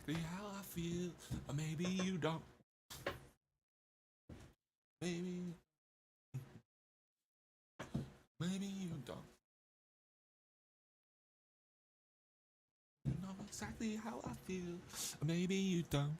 exactly how I feel. Or maybe you don't. Maybe, maybe you don't. You know exactly how I feel. Or maybe you don't.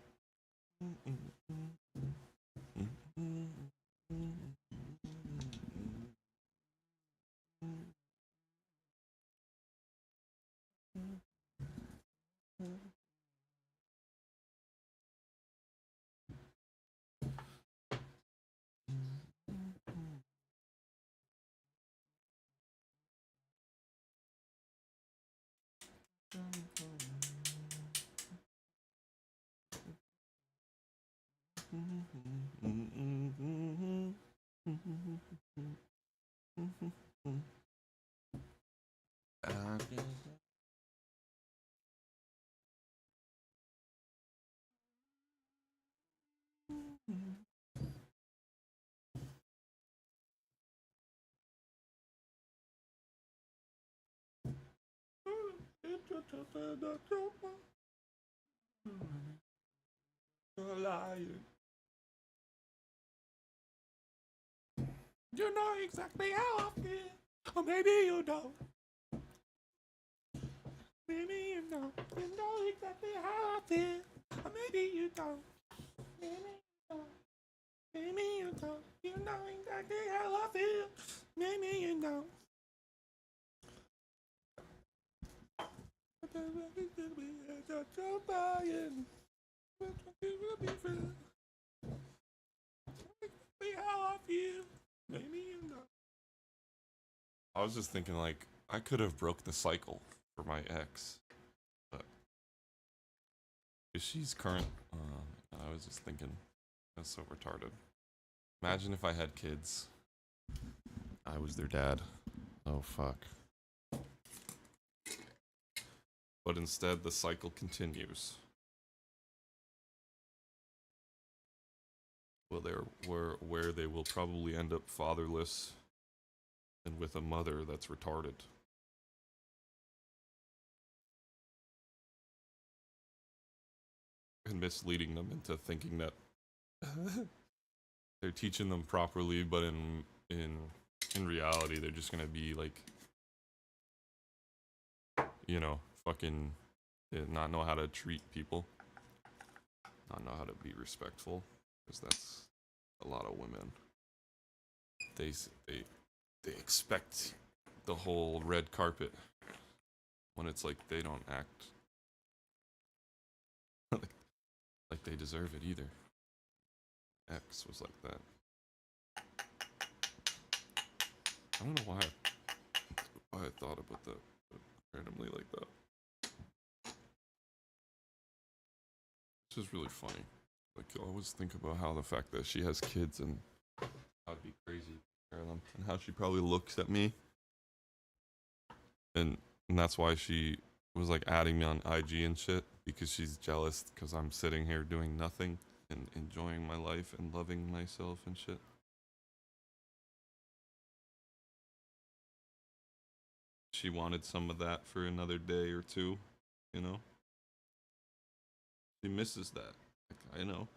You're lying. You know exactly how I feel. Or maybe you don't. Maybe you don't. You know exactly how I feel. Or maybe you don't. Maybe you don't. Maybe you don't. You know exactly how I feel. Maybe you don't. How I feel. Maybe you don't. I was just thinking, like, I could have broke the cycle for my ex, but if she's current, I was just thinking, that's so retarded. Imagine if I had kids, I was their dad. Oh fuck. But instead, the cycle continues. Well, where they will probably end up fatherless and with a mother that's retarded. And misleading them into thinking that they're teaching them properly, but in reality, they're just gonna be like, you know, fucking not know how to treat people, not know how to be respectful, because that's a lot of women. They they they expect the whole red carpet when it's like they don't act like they deserve it either. X was like that. I don't know why I thought about that randomly like that. It's just really funny. Like, I always think about how the fact that she has kids and how it'd be crazy to compare them, and how she probably looks at me, and that's why she was like adding me on IG and shit, because she's jealous because I'm sitting here doing nothing and enjoying my life and loving myself and shit. She wanted some of that for another day or two, you know? She misses that. Like, I know.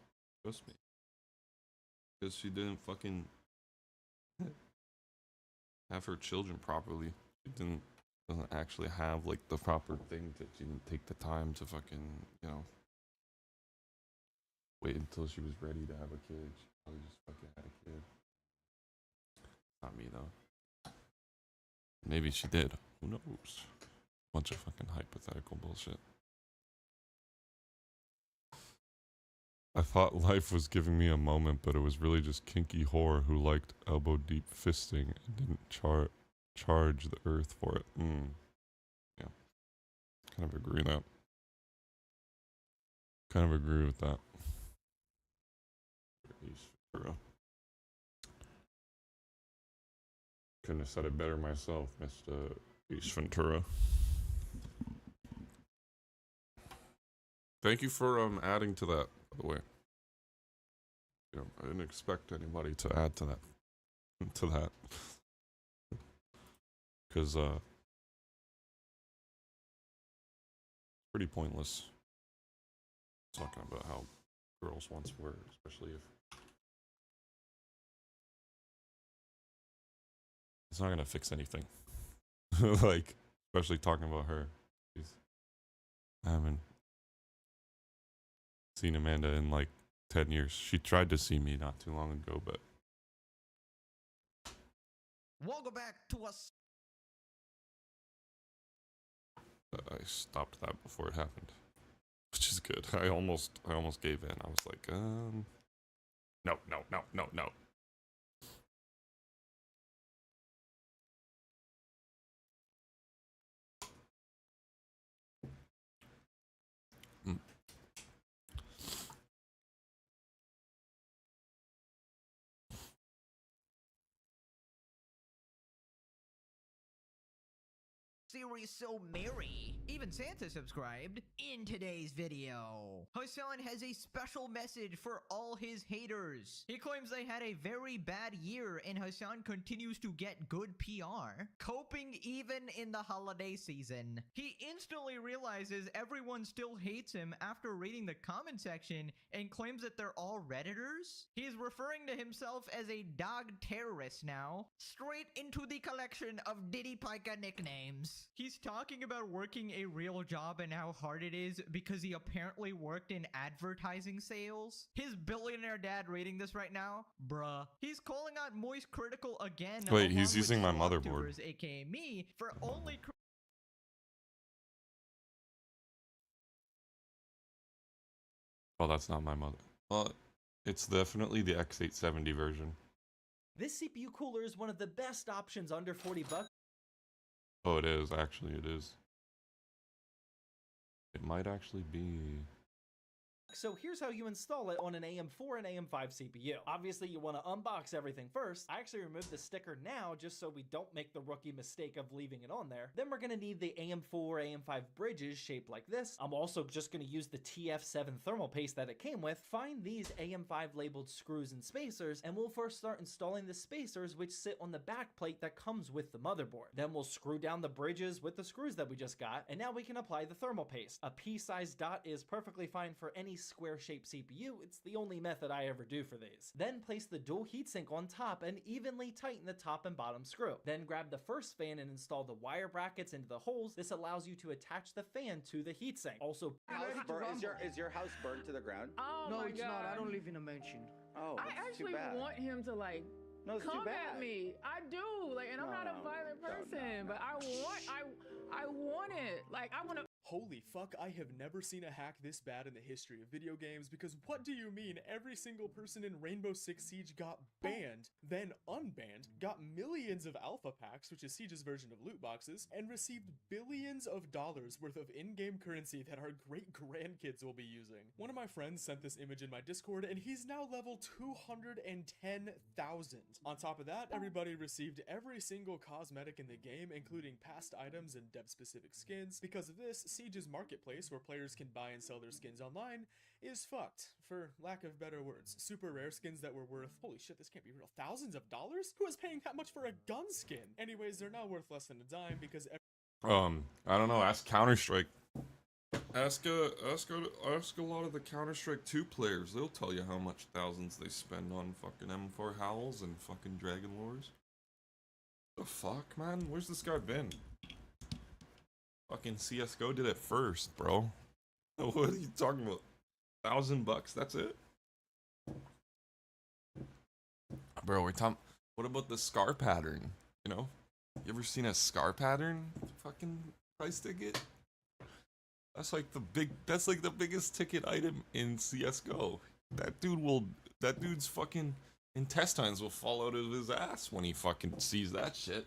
Trust me. Because she didn't fucking have her children properly. She doesn't actually have like the proper thing, that she didn't take the time to fucking, you know, wait until she was ready to have a kid. She probably just fucking had a kid. Not me though. Maybe she did. Who knows? Bunch of fucking hypothetical bullshit. I thought life was giving me a moment, but it was really just kinky whore who liked elbow deep fisting and didn't charge the earth for it. Yeah, kind of agree that. Kind of agree with that. Couldn't have said it better myself, Mr. Ace Ventura. Thank you for adding to that, by the way. You know, I didn't expect anybody to add to that, because pretty pointless. talking about how girls once were, especially if it's not gonna fix anything. Like, especially talking about her. I haven't seen Amanda in like 10 years. She tried to see me not too long ago, but we'll go back to us. I stopped that before it happened, which is good. I almost gave in. I was like, no, no, no, no, no. Mm. Series so merry. Even Santa subscribed. In today's video, Hassan has a special message for all his haters. He claims they had a very bad year and Hassan continues to get good PR, coping even in the holiday season. He instantly realizes everyone still hates him after reading the comment section and claims that they're all Redditors. He's referring to himself as a dog terrorist now, straight into the collection of Diddy Pica nicknames. He's talking about working a real job and how hard it is because he apparently worked in advertising sales. His billionaire dad reading this right now, bruh. He's calling out Moist Critical again. Wait, he's using my motherboard. AKA me, for only Oh, that's not my mother. Well, it's definitely the X870 version. This CPU cooler is one of the best options under 40 bucks. Oh, it is. Actually, it is. It might actually be. So here's how you install it on an AM4 and AM5 CPU. Obviously, you want to unbox everything first. I actually removed the sticker now just so we don't make the rookie mistake of leaving it on there. Then we're going to need the AM4, AM5 bridges shaped like this. I'm also just going to use the TF7 thermal paste that it came with. Find these AM5 labeled screws and spacers, and we'll first start installing the spacers which sit on the back plate that comes with the motherboard. Then we'll screw down the bridges with the screws that we just got, and now we can apply the thermal paste. A pea-sized dot is perfectly fine for any square-shaped CPU. It's the only method I ever do for these. Then place the dual heatsink on top and evenly tighten the top and bottom screw. Then grab the first fan and install the wire brackets into the holes. This allows you to attach the fan to the heatsink. Also, is your house burned to the ground? Oh no, my it's God. not. I don't live in a mansion. Oh, I it's too actually bad. want him to like No, it's come too bad. at me. I do. Like, and I'm not a violent person, but I want it. Like, I want to. Holy fuck, I have never seen a hack this bad in the history of video games, because what do you mean every single person in Rainbow Six Siege got banned, then unbanned, got millions of alpha packs, which is Siege's version of loot boxes, and received billions of dollars worth of in-game currency that our great-grandkids will be using? One of my friends sent this image in my Discord, and he's now level 210,000. On top of that, everybody received every single cosmetic in the game, including past items and dev-specific skins. Because of this, Siege's marketplace, where players can buy and sell their skins online, is fucked, for lack of better words. Super rare skins that were worth, holy shit, this can't be real, thousands of dollars? Who is paying that much for a gun skin? Anyways, they're now worth less than a dime because I don't know. Ask Counter-Strike. Ask a lot of the Counter-Strike 2 players. They'll tell you how much thousands they spend on fucking M4 Howls and fucking Dragon Lores. The fuck, man? Where's this guy been? Fucking CSGO did it first, bro. What are you talking about? $1,000? That's it? Bro, we're talking. What about the scar pattern? You know? You ever seen a scar pattern? Fucking price ticket? That's like the biggest ticket item in CSGO. That dude's fucking intestines will fall out of his ass when he fucking sees that shit.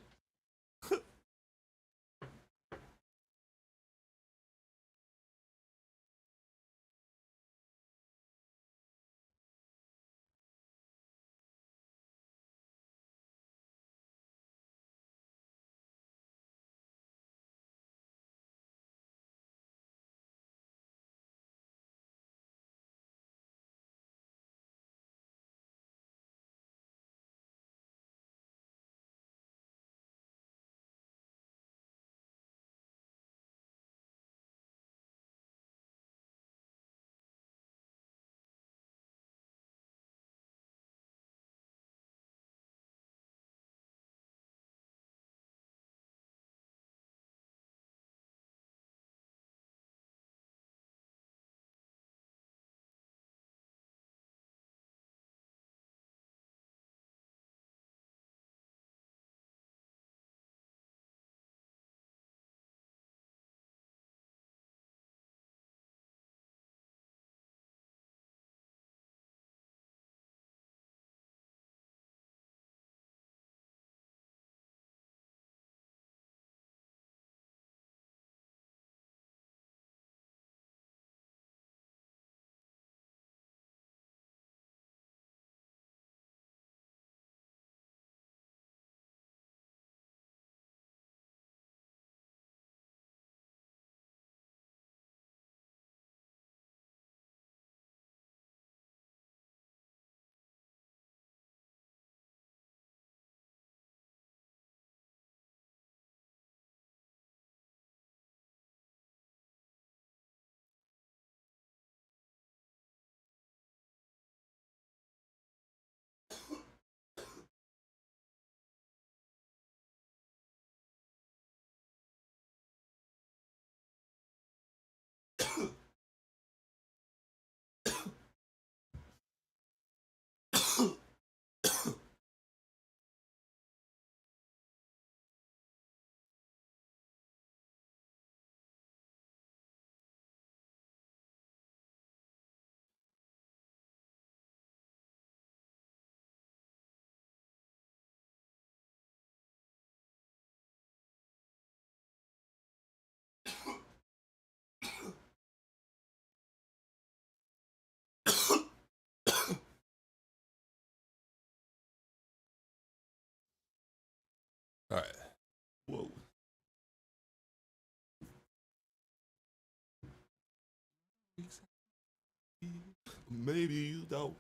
Whoa. Maybe you don't.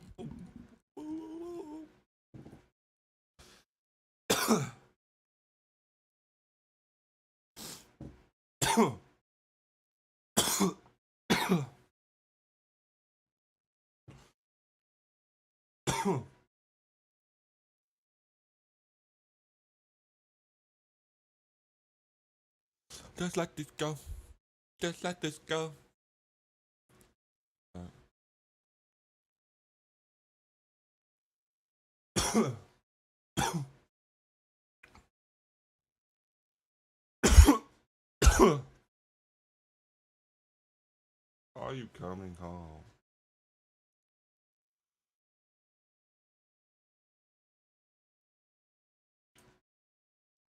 Just let this go. Just let this go. Are you coming home?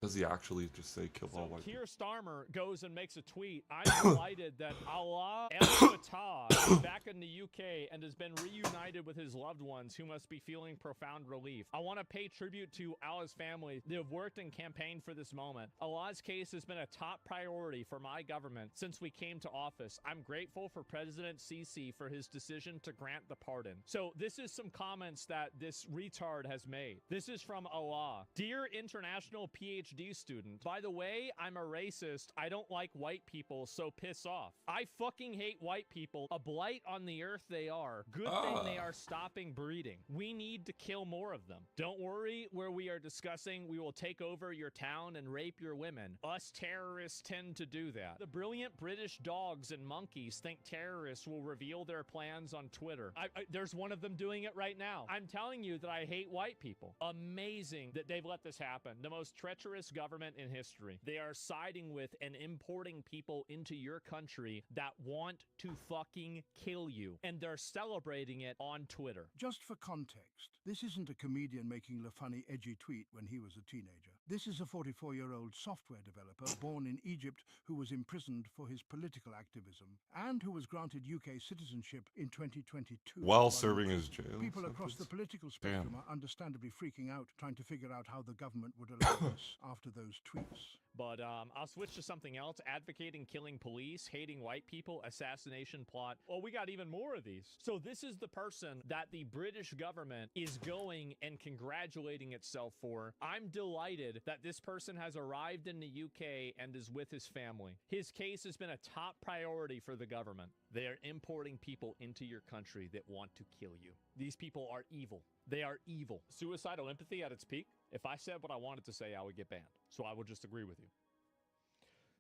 Does he actually just say kill all white Keir Starmer goes and makes a tweet. I'm delighted that Allah El Fattah is back in the UK and has been reunited with his loved ones who must be feeling profound relief. I want to pay tribute to Allah's family. They have worked and campaigned for this moment. Allah's case has been a top priority for my government since we came to office. I'm grateful for President Sisi for his decision to grant the pardon. So this is some comments that this retard has made. This is from Allah. Dear international PhD student, by the way, I'm a racist. I don't like white people, so piss off. I fucking hate white people. A blight on the earth they are. Good thing they are stopping breeding. We need to kill more of them. Don't worry, where we are discussing we will take over your town and rape your women. Us terrorists tend to do that. The brilliant British dogs and monkeys think terrorists will reveal their plans on Twitter. There's one of them doing it right now. I'm telling you that I hate white people. Amazing that they've let this happen. The most treacherous government in history. They are siding with and importing people into your country that want to fucking kill you. And they're celebrating it on Twitter. Just for context, this isn't a comedian making a funny, edgy tweet when he was a teenager. This is a 44-year-old software developer born in Egypt who was imprisoned for his political activism and who was granted UK citizenship in 2022. while serving his jail People across the sentence? political spectrum are understandably freaking out, trying to figure out how the government would allow this after those tweets. But I'll switch to something else. Advocating killing police, hating white people, assassination plot. Well, we got even more of these. So this is the person that the British government is going and congratulating itself for. I'm delighted that this person has arrived in the UK and is with his family. His case has been a top priority for the government. They are importing people into your country that want to kill you. These people are evil. They are evil. Suicidal empathy at its peak. If I said what I wanted to say, I would get banned. So I will just agree with you.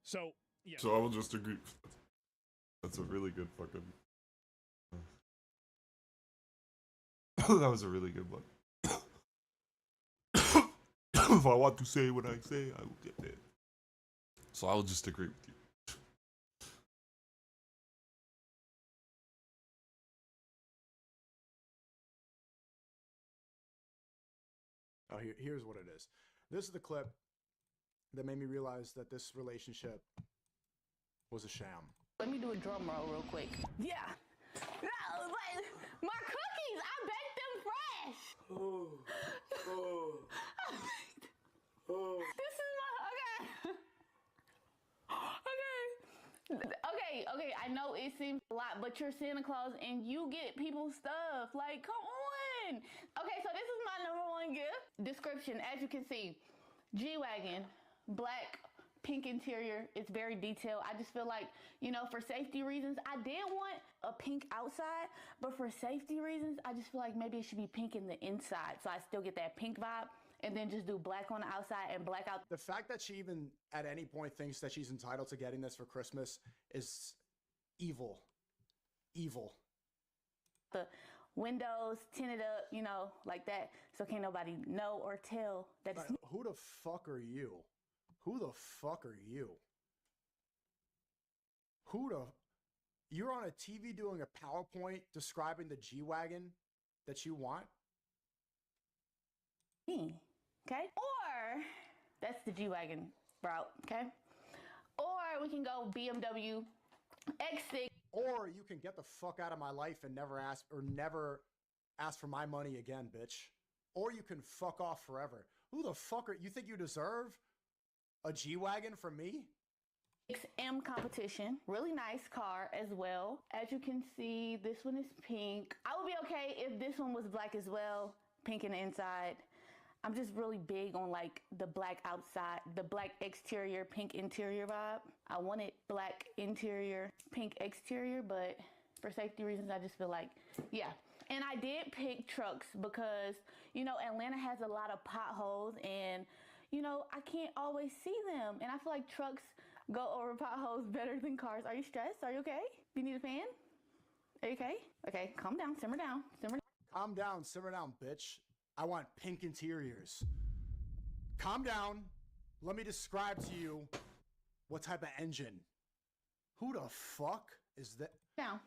So, yeah. So I will just agree. That's a really good fucking. That was a really good one. If I want to say what I say, I will get there. So I will just agree with you. Oh, here's what it is. This is the clip that made me realize that this relationship was a sham. Let me do a drum roll real quick. Yeah. No, but my cookies, I baked them fresh. Oh. This is my, okay, I know it seems a lot, but you're Santa Claus and you get people's stuff. Like, come on. Okay, so this is my #1 gift. Description, as you can see, G-Wagon, black, pink interior. It's very detailed. I just feel like, you know, for safety reasons, I did want a pink outside, but for safety reasons, I just feel like maybe it should be pink in the inside, so I still get that pink vibe, and then just do black on the outside and black out. The fact that she even at any point thinks that she's entitled to getting this for Christmas is evil. Evil. The windows tinted up, you know, like that, so can't nobody know or tell that it's... Who the fuck are you? Who the fuck are you? You're on a TV doing a PowerPoint describing the G-Wagon that you want? Me, okay? Or, that's the G-Wagon route, okay? Or we can go BMW X6. Or you can get the fuck out of my life and never ask for my money again, bitch. Or you can fuck off forever. Who the fuck are you think you deserve A G-Wagon for me? XM competition. Really nice car as well. As you can see, this one is pink. I would be okay if this one was black as well, pink in the inside. I'm just really big on like the black outside, the black exterior, pink interior vibe. I wanted black interior, pink exterior, but for safety reasons, I just feel like, yeah. And I did pick trucks because, you know, Atlanta has a lot of potholes and, you know, I can't always see them. And I feel like trucks go over potholes better than cars. Are you stressed? Are you okay? Do you need a fan? Are you okay? Okay, calm down, simmer down, simmer down. Calm down, simmer down, bitch. I want pink interiors. Calm down. Let me describe to you what type of engine. Who the fuck is that? Down.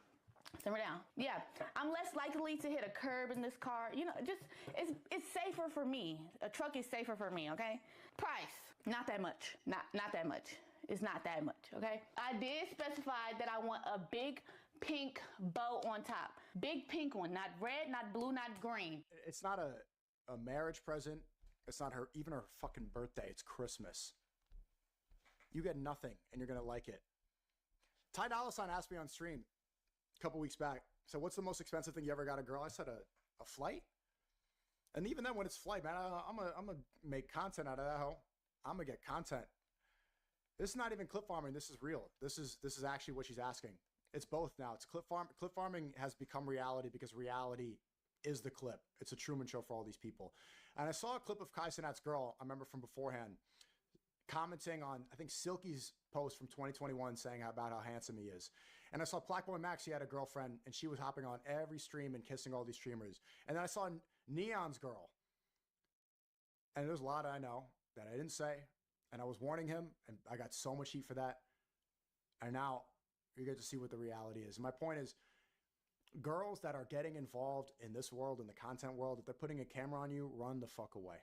Simmer down. Yeah, I'm less likely to hit a curb in this car. You know, just, it's safer for me. A truck is safer for me, okay? Price, not that much. Not that much. It's not that much, okay? I did specify that I want a big pink bow on top. Big pink one, not red, not blue, not green. It's not a marriage present. It's not even her fucking birthday. It's Christmas. You get nothing, and you're gonna like it. Ty Dolla $ign asked me on stream a couple weeks back. So what's the most expensive thing you ever got a girl? I said a flight. And even then, when it's flight, man, I'm gonna make content out of that hoe. I'm gonna get content. This is not even clip farming. This is real. This is actually what she's asking. It's both now. It's clip farming has become reality because reality is the clip. It's a Truman Show for all these people. And I saw a clip of Kai Cenat's girl, I remember from beforehand, commenting on, I think, Silky's post from 2021 saying about how handsome he is. And I saw Blackboy Max, he had a girlfriend, and she was hopping on every stream and kissing all these streamers. And then I saw Neon's girl. And there's a lot I know that I didn't say. And I was warning him, and I got so much heat for that. And now you get to see what the reality is. My point is, girls that are getting involved in this world, in the content world, if they're putting a camera on you, run the fuck away.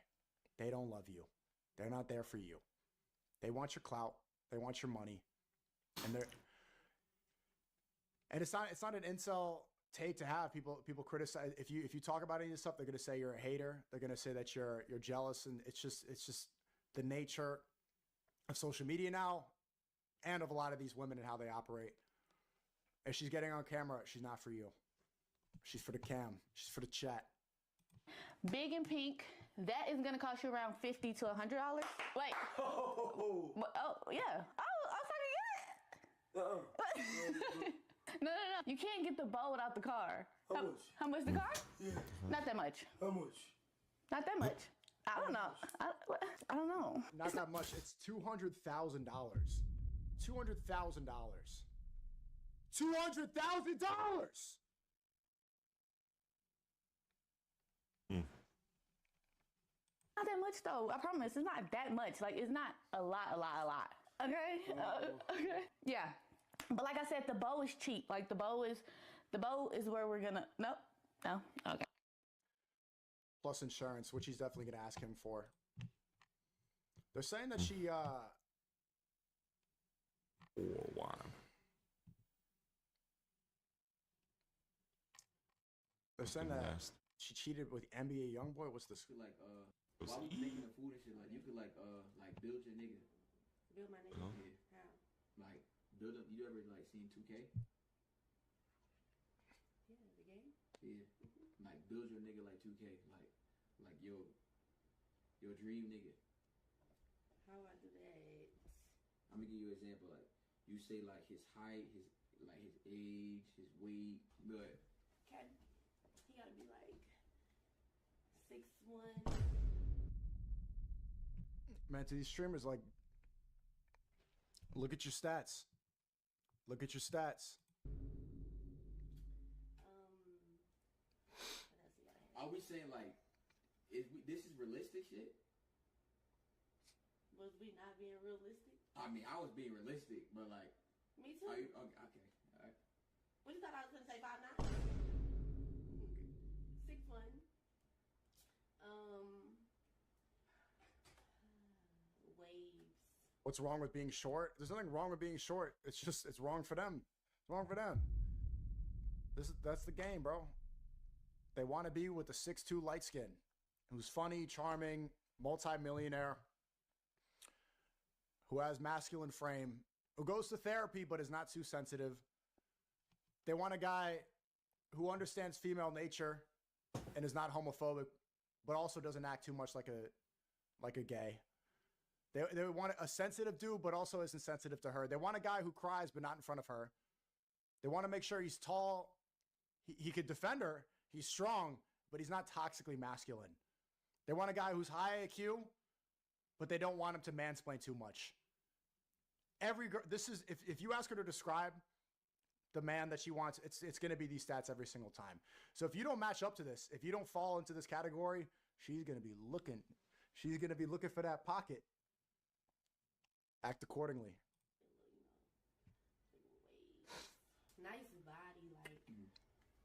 They don't love you. They're not there for you. They want your clout. They want your money. And it's not an incel take to have. People criticize. If you talk about any of this stuff, they're gonna say you're a hater. They're gonna say that you're jealous, and it's just the nature of social media now, and of a lot of these women and how they operate. If she's getting on camera, she's not for you. She's for the cam. She's for the chat. Big and pink. That is gonna cost you around $50 to $100. Wait. Oh yeah. Oh, I was like, yeah. No. You can't get the bow without the car. How much? How much the car? Yeah. Not that much. How much? Not that much. I don't know. I don't know. Not that much. It's $200,000. $200,000. $200,000. Not that much though. I promise. It's not that much. Like, it's not a lot. Okay. Okay. Yeah. But like I said, the bow is cheap. Like the bow is where we're gonna. No. Okay. Plus insurance, which he's definitely gonna ask him for. They're saying that she or why? They're saying that she cheated with NBA YoungBoy. What's this? Like while we making the food and shit, like you could like build your nigga. Build my nigga. Yeah. How? Like build up. You ever like seen 2K? Yeah, the game. Yeah. Like build your nigga like 2K, like your dream nigga. How I do that? I'm gonna give you an example. Like you say like his height, his age, his weight. Good. Okay. He gotta be like 6'1". Man, to these streamers, like, look at your stats. Look at your stats. Are we saying like, this is realistic shit? Was we not being realistic? I mean, I was being realistic, but like. Me too. Okay, all right. What you thought I was gonna say 5'9"? 6'1". Waves. What's wrong with being short? There's nothing wrong with being short. It's wrong for them. It's wrong for them. That's the game, bro. They want to be with the 6'2" light skin, who's funny, charming, multi-millionaire. who has masculine frame, who goes to therapy but is not too sensitive. They want a guy who understands female nature and is not homophobic, but also doesn't act too much like a gay. They want a sensitive dude, but also isn't sensitive to her. They want a guy who cries, but not in front of her. They want to make sure he's tall. He could defend her. He's strong, but he's not toxically masculine. They want a guy who's high IQ, but they don't want him to mansplain too much. Every girl, this is, if you ask her to describe the man that she wants, it's going to be these stats every single time. So if you don't match up to this, if you don't fall into this category, she's going to be looking. She's going to be looking for that pocket. Act accordingly. Nice body, like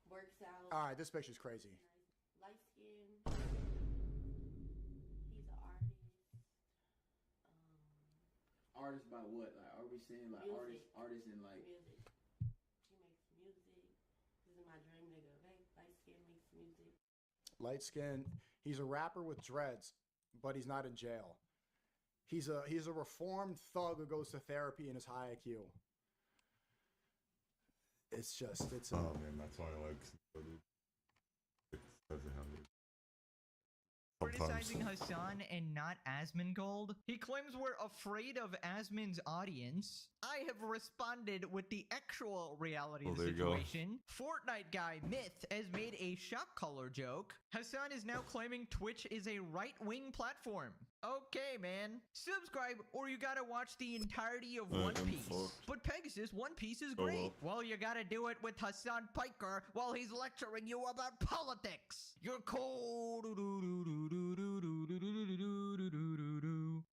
works out. All right, this picture's crazy. Nice. Light skin. He's an artist. Artist by what? Like, are we saying like Music. artists in like Music. He makes music. This is my dream nigga. Okay? Light skin makes music. Light skin. He's a rapper with dreads, but he's not in jail. He's a reformed thug who goes to therapy and is high IQ. It's oh man, that's why I like criticizing Hassan and not Asmongold. He claims we're afraid of Asmon's audience. I have responded with the actual reality of the situation. Fortnite guy Myth has made a shop color joke. Hassan is now claiming Twitch is a right-wing platform. Okay, man. Subscribe or you gotta watch the entirety of One Piece. But Pegasus, One Piece is great. Well, you gotta do it with Hassan Piker while he's lecturing you about politics. You're cold.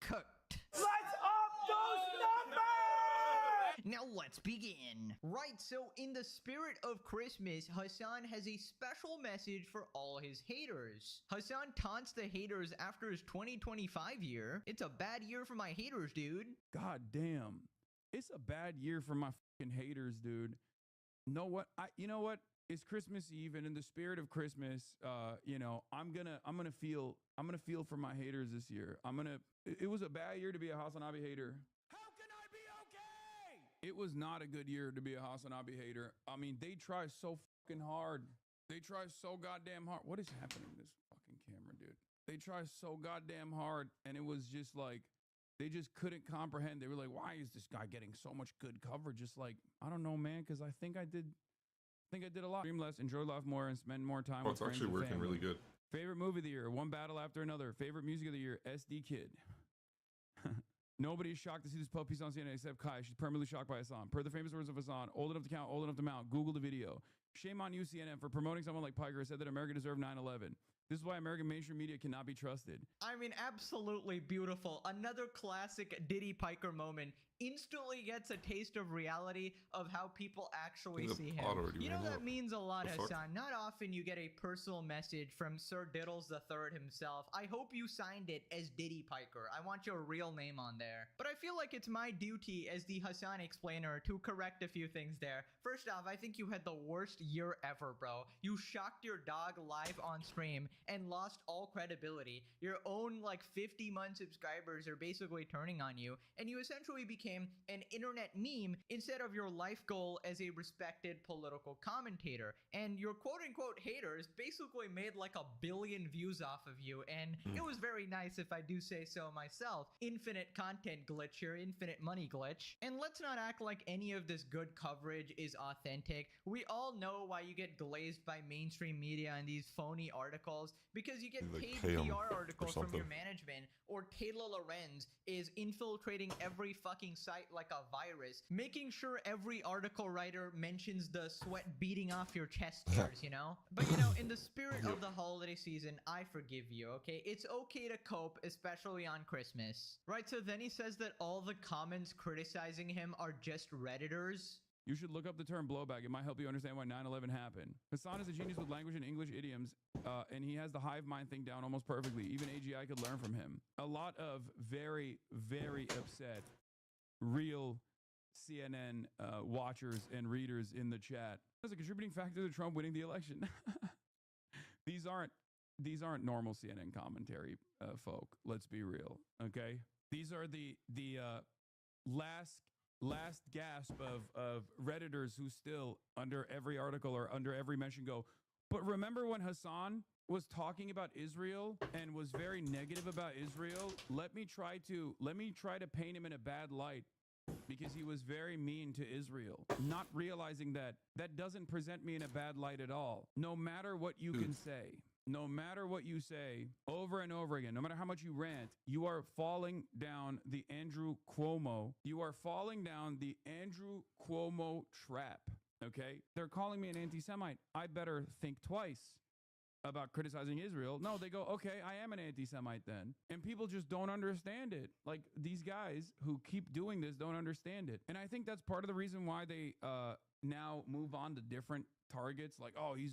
Cooked. Let's up those numbers! Now let's begin. Right, so in the spirit of Christmas, Hassan has a special message for all his haters. Hassan taunts the haters after his 2025 year. It's a bad year for my haters, dude. God damn. It's a bad year for my fucking haters, dude. You know what? It's Christmas Eve, and in the spirit of Christmas, I'm gonna feel for my haters this year. It was a bad year to be a Hasanabi hater. How can I be okay? It was not a good year to be a Hasanabi hater. I mean, they try so fucking hard. They try so goddamn hard. What is happening to this fucking camera, dude? They try so goddamn hard, and it was just like, they just couldn't comprehend. They were like, why is this guy getting so much good coverage? Just like, I don't know, man, because I think I did a lot. Stream less, enjoy life more, and spend more time with friends and family. It's actually working really good. Favorite movie of the year, one battle after another. Favorite music of the year, SD Kid. Nobody is shocked to see this puppy on CNN except Kai. She's permanently shocked by Hassan. Per the famous words of Hassan, old enough to count, old enough to mount. Google the video. Shame on you, CNN, for promoting someone like Piker who said that America deserved 9/11. This is why American mainstream media cannot be trusted. I mean, absolutely beautiful. Another classic Diddy Piker moment. Instantly gets a taste of reality of how people actually see him. You know, that means a lot, Hassan. Not often you get a personal message from Sir Diddles III himself. I hope you signed it as Diddy Piker. I want your real name on there. But I feel like it's my duty as the Hassan explainer to correct a few things there. First off, I think you had the worst year ever, bro. You shocked your dog live on stream and lost all credibility. Your own, 50-month subscribers are basically turning on you, and you essentially became an internet meme instead of your life goal as a respected political commentator. And your quote-unquote haters basically made like 1 billion views off of you, and it was very nice if I do say so myself. Infinite content glitch here, infinite money glitch. And let's not act like any of this good coverage is authentic. We all know why you get glazed by mainstream media and these phony articles, because you get paid PR articles from your management, or Taylor Lorenz is infiltrating every fucking site like a virus, making sure every article writer mentions the sweat beating off your chest hairs, you know? But in the spirit of the holiday season, I forgive you, okay? It's okay to cope, especially on Christmas. Right, so then he says that all the comments criticizing him are just Redditors. You should look up the term blowback. It might help you understand why 9/11 happened. Hassan is a genius with language and English idioms, and he has the hive mind thing down almost perfectly. Even AGI could learn from him. A lot of very, very upset, real CNN watchers and readers in the chat as a contributing factor to Trump winning the election. These aren't normal CNN commentary folk. Let's be real, okay? These are the last gasp of Redditors who still under every article or under every mention go, but remember when Hassan was talking about Israel and was very negative about Israel? Let me try to paint him in a bad light because he was very mean to Israel, not realizing that that doesn't present me in a bad light at all. No matter what you can say, no matter what you say over and over again, no matter how much you rant, you are falling down the Andrew Cuomo. You are falling down the Andrew Cuomo trap. Okay? They're calling me an anti-Semite. I better think twice about criticizing Israel. No, they go, okay, I am an anti-Semite then. And people just don't understand it. Like, these guys who keep doing this don't understand it. And I think that's part of the reason why they now move on to different targets. Like, oh, he's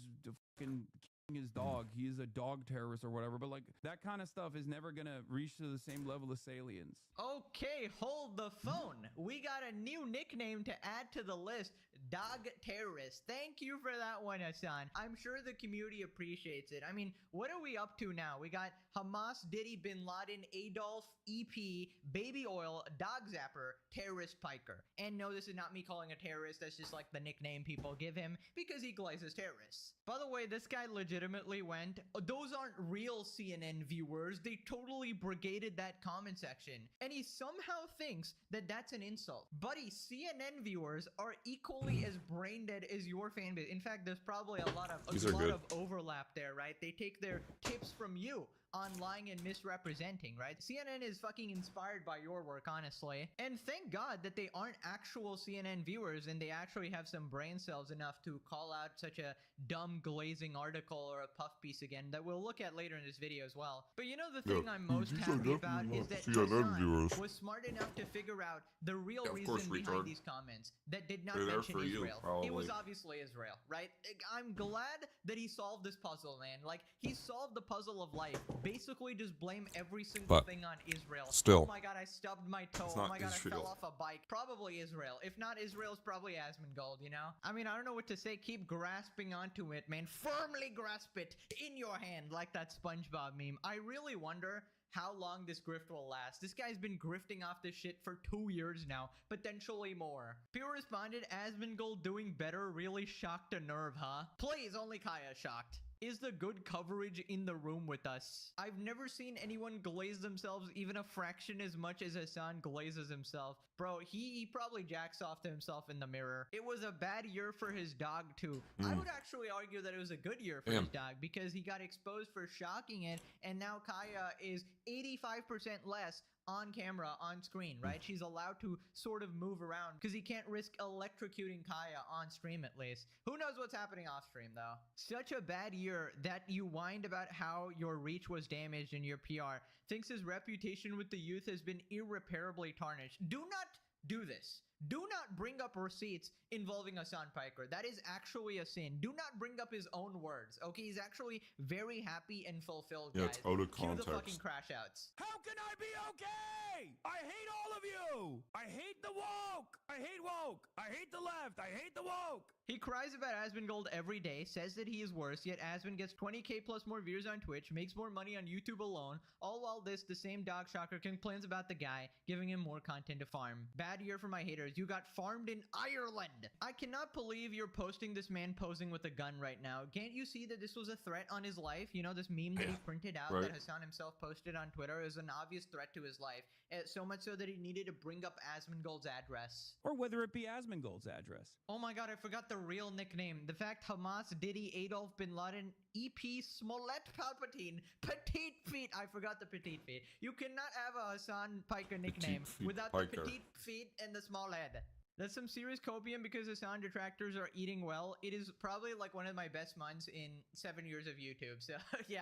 fucking his dog, he is a dog terrorist or whatever, but like that kind of stuff is never gonna reach to the same level of salience. Okay, hold the phone. We got a new nickname to add to the list, Dog Terrorist. Thank you for that one, Hassan. I'm sure the community appreciates it. I mean, what are we up to now? We got Hamas, Diddy, Bin Laden, Adolf, EP, Baby Oil, Dog Zapper, Terrorist Piker. And no, this is not me calling a terrorist. That's just like the nickname people give him because he glazes terrorists. By the way, this guy legitimately went, those aren't real CNN viewers. They totally brigaded that comment section. And he somehow thinks that that's an insult. Buddy, CNN viewers are equally as brain dead as your fan base. In fact, there's probably a lot of overlap there, right? They take their tips from you on lying and misrepresenting, right? CNN is fucking inspired by your work, honestly. And thank God that they aren't actual CNN viewers and they actually have some brain cells enough to call out such a dumb glazing article or a puff piece again that we'll look at later in this video as well. But you know the thing I'm most happy about is that Hassan was smart enough to figure out the real reason behind these comments that did not mention Israel. It was obviously Israel, right? I'm glad that he solved this puzzle, man. Like, he solved the puzzle of life. Basically just blame every single thing on Israel. Still, oh my god, I stubbed my toe. Oh my god, I fell off a bike. Probably Israel. If not Israel, it's probably Asmongold, you know? I mean, I don't know what to say. Keep grasping onto it, man. Firmly grasp it in your hand like that SpongeBob meme. I really wonder how long this grift will last. This guy's been grifting off this shit for 2 years now, potentially more. People responded, Asmongold doing better really shocked a nerve, huh? Please, only Kaya shocked. Is the good coverage in the room with us? I've never seen anyone glaze themselves even a fraction as much as Hassan glazes himself. Bro, he probably jacks off to himself in the mirror. It was a bad year for his dog too. I would actually argue that it was a good year for his dog because he got exposed for shocking it, and now Kaya is 85% less on camera, on screen, right? She's allowed to sort of move around because he can't risk electrocuting Kaya on stream at least. Who knows what's happening off stream though? Such a bad year that you whined about how your reach was damaged in your PR. Thinks his reputation with the youth has been irreparably tarnished. Do not do this. Do not bring up receipts involving Hassan Piker. That is actually a sin. Do not bring up his own words. Okay, he's actually very happy and fulfilled, guys. Yeah, it's out of context. Cue the fucking crash outs. How can I be okay? I hate all of you. I hate the woke. I hate woke. I hate the left. I hate the woke. He cries about Asmongold every day, says that he is worse, yet Asmon gets 20k plus more viewers on Twitch, makes more money on YouTube alone, all while the same dog shocker complains about the guy, giving him more content to farm. Bad year for my haters. You got farmed in Ireland. I cannot believe you're posting this man posing with a gun right now. Can't you see that this was a threat on his life? You know, this meme that he printed out that Hassan himself posted on Twitter is an obvious threat to his life. So much so that he needed to bring up Asmongold's address. Or whether it be Asmongold's address. Oh my god, I forgot the real nickname. The fact Hamas, Diddy, Adolf, Bin Laden, EP, Smollett, Palpatine, Petite Feet. I forgot the Petite Feet. You cannot have a Hassan Piker nickname without the Petite Feet and the small head. That's some serious copium because Hassan detractors are eating well. It is probably like one of my best months in 7 years of YouTube. So yeah,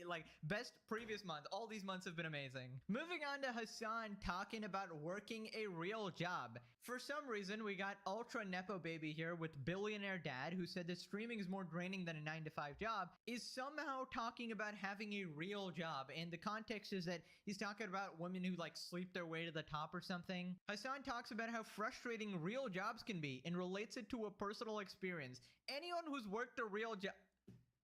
like best previous month. All these months have been amazing. Moving on to Hassan talking about working a real job. For some reason, we got Ultra Nepo Baby here with Billionaire Dad, who said that streaming is more draining than a 9-to-5 job, is somehow talking about having a real job. And the context is that he's talking about women who like sleep their way to the top or something. Hassan talks about how frustrating real jobs can be and relates it to a personal experience. Anyone who's worked a real job...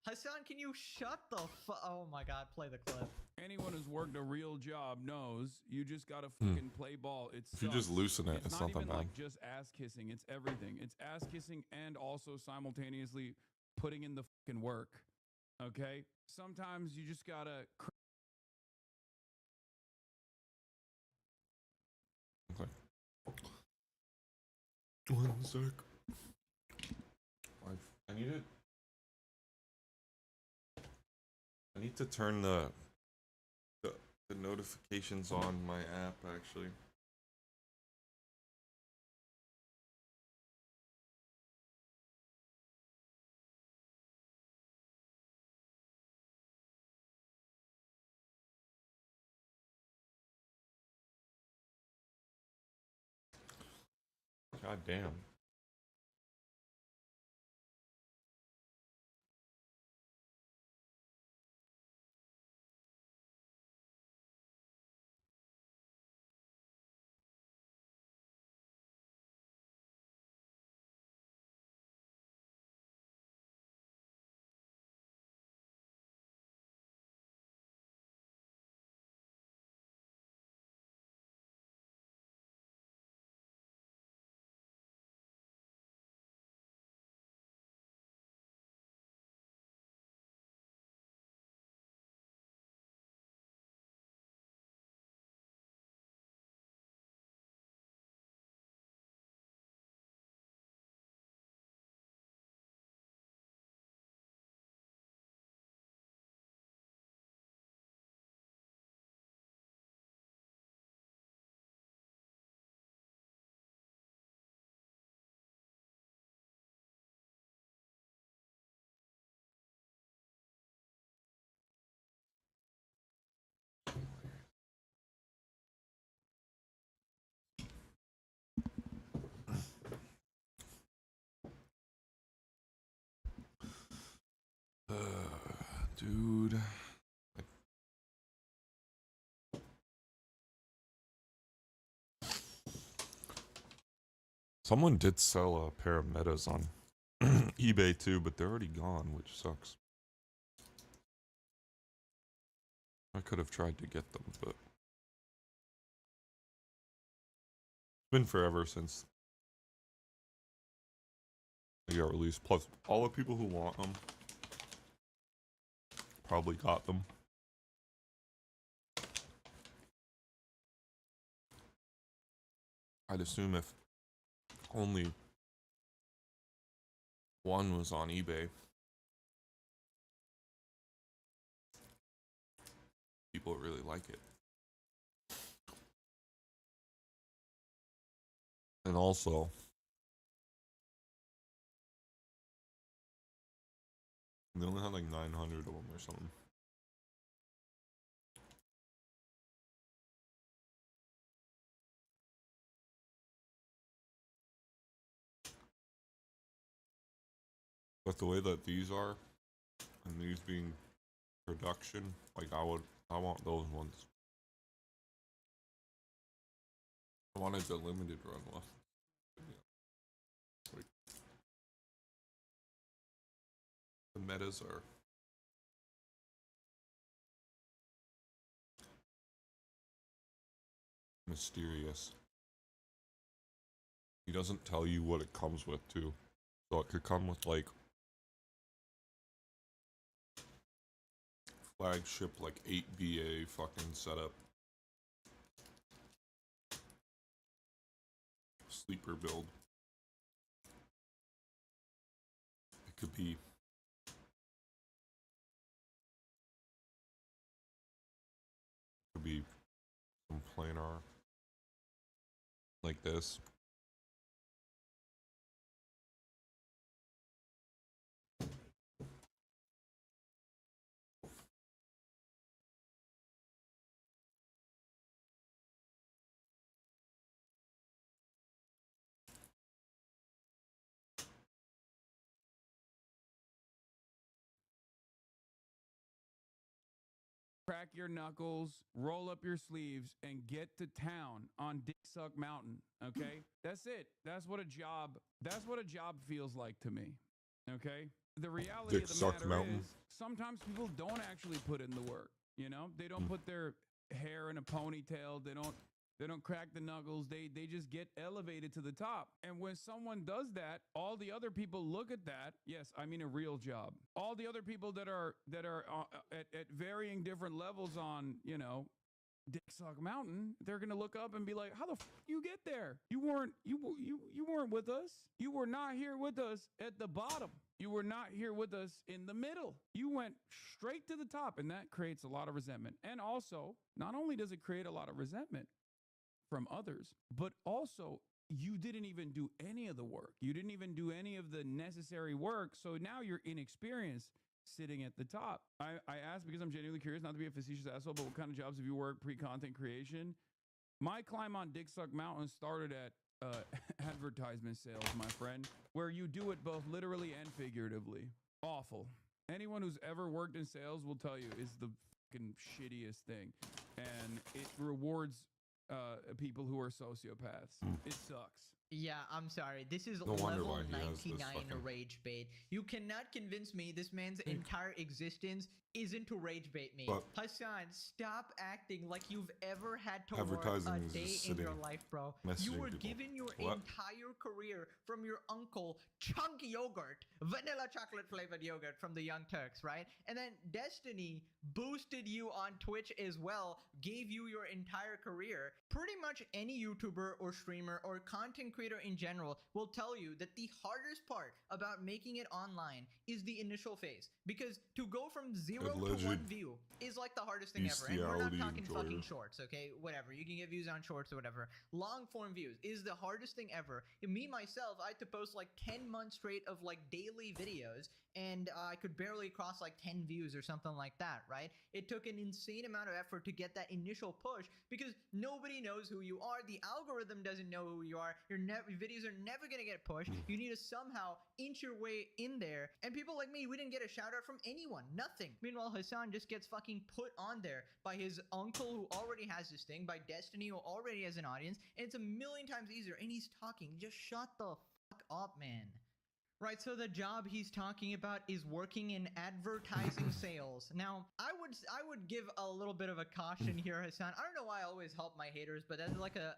Hassan, can you shut the Oh my god, play the clip. Anyone who's worked a real job knows you just gotta fucking play ball. If you just loosen it, it's not that even bad. like just ass kissing. It's everything. It's ass kissing and also simultaneously putting in the fucking work. Okay? Sometimes you just gotta. Okay. One sec. I need to turn the notifications on my app actually. God damn. Dude. Someone did sell a pair of metas on eBay too, but they're already gone, which sucks. I could have tried to get them, but it's been forever since they got released. Plus, all the people who want them probably got them. I'd assume if only one was on eBay, people really like it. And also, they only had like 900 of them or something. But the way that these are, and these being production, like I want those ones. I wanted the limited run one. Yeah. Like, the metas are mysterious. He doesn't tell you what it comes with too. So it could come with like flagship like 8BA fucking setup. Sleeper build. It could be some planar like this. Crack your knuckles, roll up your sleeves, and get to town on Dick Suck Mountain. Okay, that's it. That's what a job feels like to me. Okay, the reality Dick of the suck matter mountain. is sometimes people don't actually put in the work. You know, they don't put their hair in a ponytail. They don't crack the knuckles. They just get elevated to the top. And when someone does that, all the other people look at that. Yes, I mean a real job. All the other people that are at varying different levels on, you know, Dick Suck Mountain, they're gonna look up and be like, "How the f you get there? You weren't with us. You were not here with us at the bottom. You were not here with us in the middle. You went straight to the top," and that creates a lot of resentment. And also, not only does it create a lot of resentment from others, but also you didn't even do any of the work. You didn't even do any of the necessary work. So now you're inexperienced sitting at the top. I asked because I'm genuinely curious, not to be a facetious asshole, but what kind of jobs have you worked pre-content creation? My climb on Dick Suck Mountain started at advertisement sales, my friend, where you do it both literally and figuratively. Awful. Anyone who's ever worked in sales will tell you is the fucking shittiest thing. And it rewards people who are sociopaths. It sucks. Yeah, I'm sorry. This is No wonder level why he has this 99 fucking- rage bait. You cannot convince me this man's entire existence isn't to rage bait me. But- Hassan, stop acting like you've ever had to work Advertising a is day just in your sitting, life, bro. You messaging were people. given your What? entire career from your uncle, Chunk Yogurt, vanilla chocolate flavored yogurt from the Young Turks, right? And then Destiny boosted you on Twitch as well, gave you your entire career. Pretty much any YouTuber or streamer or content creator in general will tell you that the hardest part about making it online is the initial phase. Because to go from 0 to Alleged 1 view is like the hardest thing ever. And we're not bestiality talking enjoyer. fucking shorts, okay? Whatever. You can get views on shorts or whatever. Long form views is the hardest thing ever. And me, myself, I had to post like 10 months straight of like daily videos. And I could barely cross like 10 views or something like that, right? It took an insane amount of effort to get that initial push because nobody knows who you are. The algorithm doesn't know who you are. Your videos are never going to get pushed. You need to somehow inch your way in there. And people like me, we didn't get a shout out from anyone. Nothing. Meanwhile, Hassan just gets fucking put on there by his uncle who already has this thing, by Destiny who already has an audience. And it's a million times easier. And he's talking. Just shut the fuck up, man. Right, so the job he's talking about is working in advertising sales. Now, I would give a little bit of a caution here, Hassan. I don't know why I always help my haters, but that's like a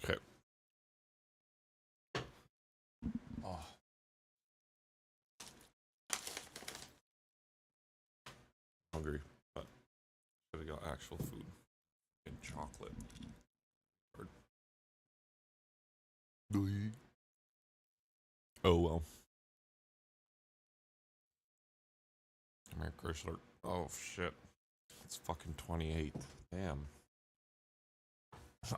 Okay. Oh. Hungry, but should have got actual food and chocolate. Or- Oh well. Come here, crysler. Oh shit. It's fucking 28. Damn.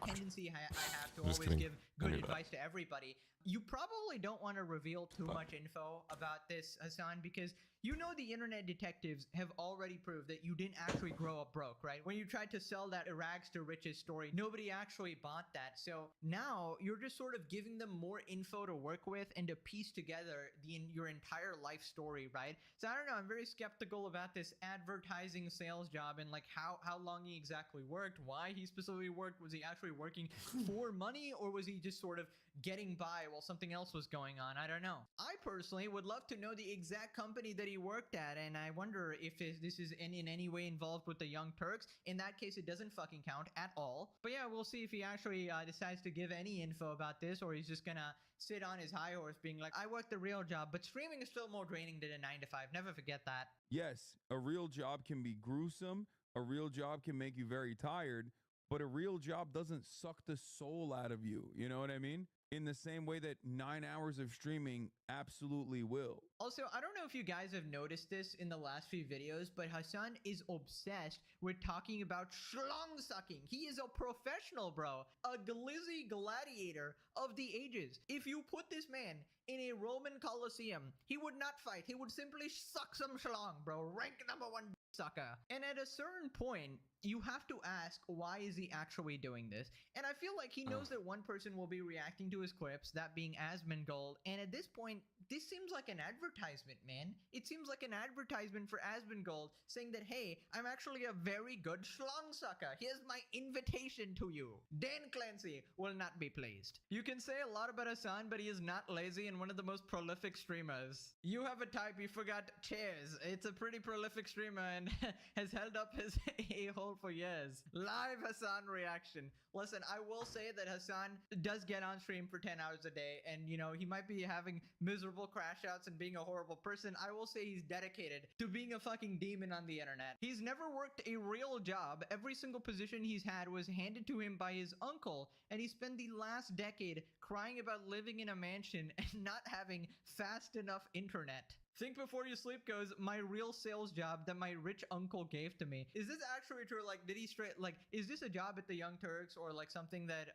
tendency I have to I'm just always kidding. give I good knew that. advice to everybody. You probably don't want to reveal too much info about this, Hassan, because you know the internet detectives have already proved that you didn't actually grow up broke, right? When you tried to sell that rags to riches story, nobody actually bought that. So now you're just sort of giving them more info to work with and to piece together your entire life story, right? So I don't know, I'm very skeptical about this advertising sales job and like how long he exactly worked, why he specifically worked. Was he actually working for money, or was he just sort of getting by while something else was going on? I don't know. I personally would love to know the exact company that he worked at, and I wonder if this is in any way involved with the Young Turks. In that case, it doesn't fucking count at all. But yeah, we'll see if he actually decides to give any info about this, or he's just gonna sit on his high horse being like, I worked the real job, but streaming is still more draining than a 9 to 5. Never forget that. Yes, a real job can be gruesome. A real job can make you very tired, but a real job doesn't suck the soul out of you. You know what I mean? In the same way that 9 hours of streaming absolutely will. Also, I don't know if you guys have noticed this in the last few videos, but Hassan is obsessed with talking about schlong sucking. He is a professional, bro. A glizzy gladiator of the ages. If you put this man in a Roman Colosseum, he would not fight. He would simply suck some schlong, bro. Rank #1 sucker. And at a certain point, you have to ask, why is he actually doing this? And I feel like he knows that one person will be reacting to his clips, that being Asmongold. And at this point, this seems like an advertisement, man. It seems like an advertisement for Asmongold saying that, hey, I'm actually a very good schlong sucker. Here's my invitation to you. Dan Clancy will not be pleased. You can say a lot about Hassan, but he is not lazy and one of the most prolific streamers. You have a type, you forgot Cheers. It's a pretty prolific streamer and has held up his a-hole for years. Live Hassan reaction. Listen, I will say that Hassan does get on stream for 10 hours a day, and you know, he might be having miserable crash outs and being a horrible person. I will say he's dedicated to being a fucking demon on the internet. He's never worked a real job. Every single position he's had was handed to him by his uncle, and he spent the last decade crying about living in a mansion and not having fast enough internet. Think before you sleep goes, my real sales job that my rich uncle gave to me. Is this actually true? Like, did he straight, like, is this a job at the Young Turks or like something that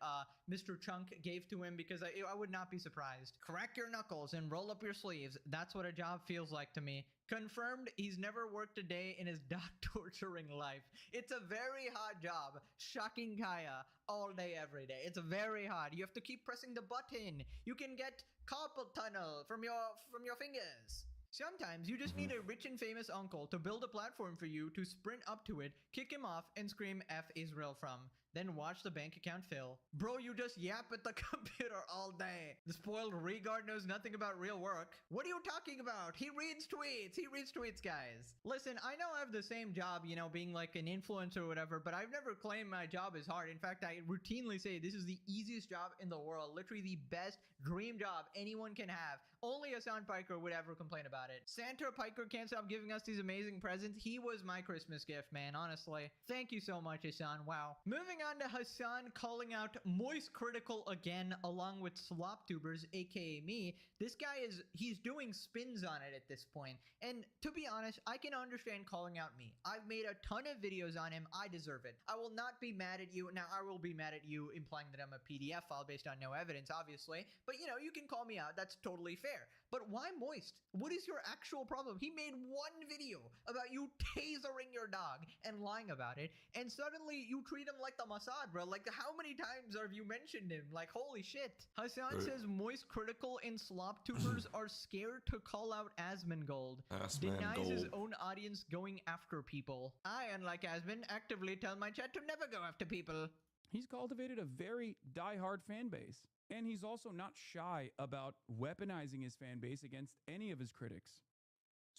Mr. Chunk gave to him? Because I would not be surprised. Crack your knuckles and roll up your sleeves. That's what a job feels like to me. Confirmed, he's never worked a day in his dog-torturing life. It's a very hard job. Shocking Kaya all day, every day. It's very hard. You have to keep pressing the button. You can get carpal tunnel from your fingers. Sometimes you just need a rich and famous uncle to build a platform for you to sprint up to it, kick him off, and scream F Israel from. Then watch the bank account fill. Bro, you just yap at the computer all day. The spoiled regard knows nothing about real work. What are you talking about? He reads tweets. He reads tweets, guys. Listen, I know I have the same job, you know, being like an influencer or whatever, but I've never claimed my job is hard. In fact, I routinely say this is the easiest job in the world. Literally the best dream job anyone can have. Only Hassan Piker would ever complain about it. Santa Piker can't stop giving us these amazing presents. He was my Christmas gift, man, honestly. Thank you so much, Hassan. Wow. Moving on to Hassan calling out Moist Critical again, along with SlopTubers, aka me. This guy he's doing spins on it at this point. And to be honest, I can understand calling out me. I've made a ton of videos on him. I deserve it. I will not be mad at you. Now, I will be mad at you implying that I'm a PDF file based on no evidence, obviously. But, you know, you can call me out. That's totally fair. But why Moist? What is your actual problem? He made one video about you tasering your dog and lying about it, and suddenly you treat him like the Mossad, bro. Like, how many times have you mentioned him? Like, holy shit. Hassan says Moist Critical and SlopTubers are scared to call out Asmongold. Denies his own audience going after people. I, unlike Asmon, actively tell my chat to never go after people. He's cultivated a very diehard fan base. And he's also not shy about weaponizing his fan base against any of his critics.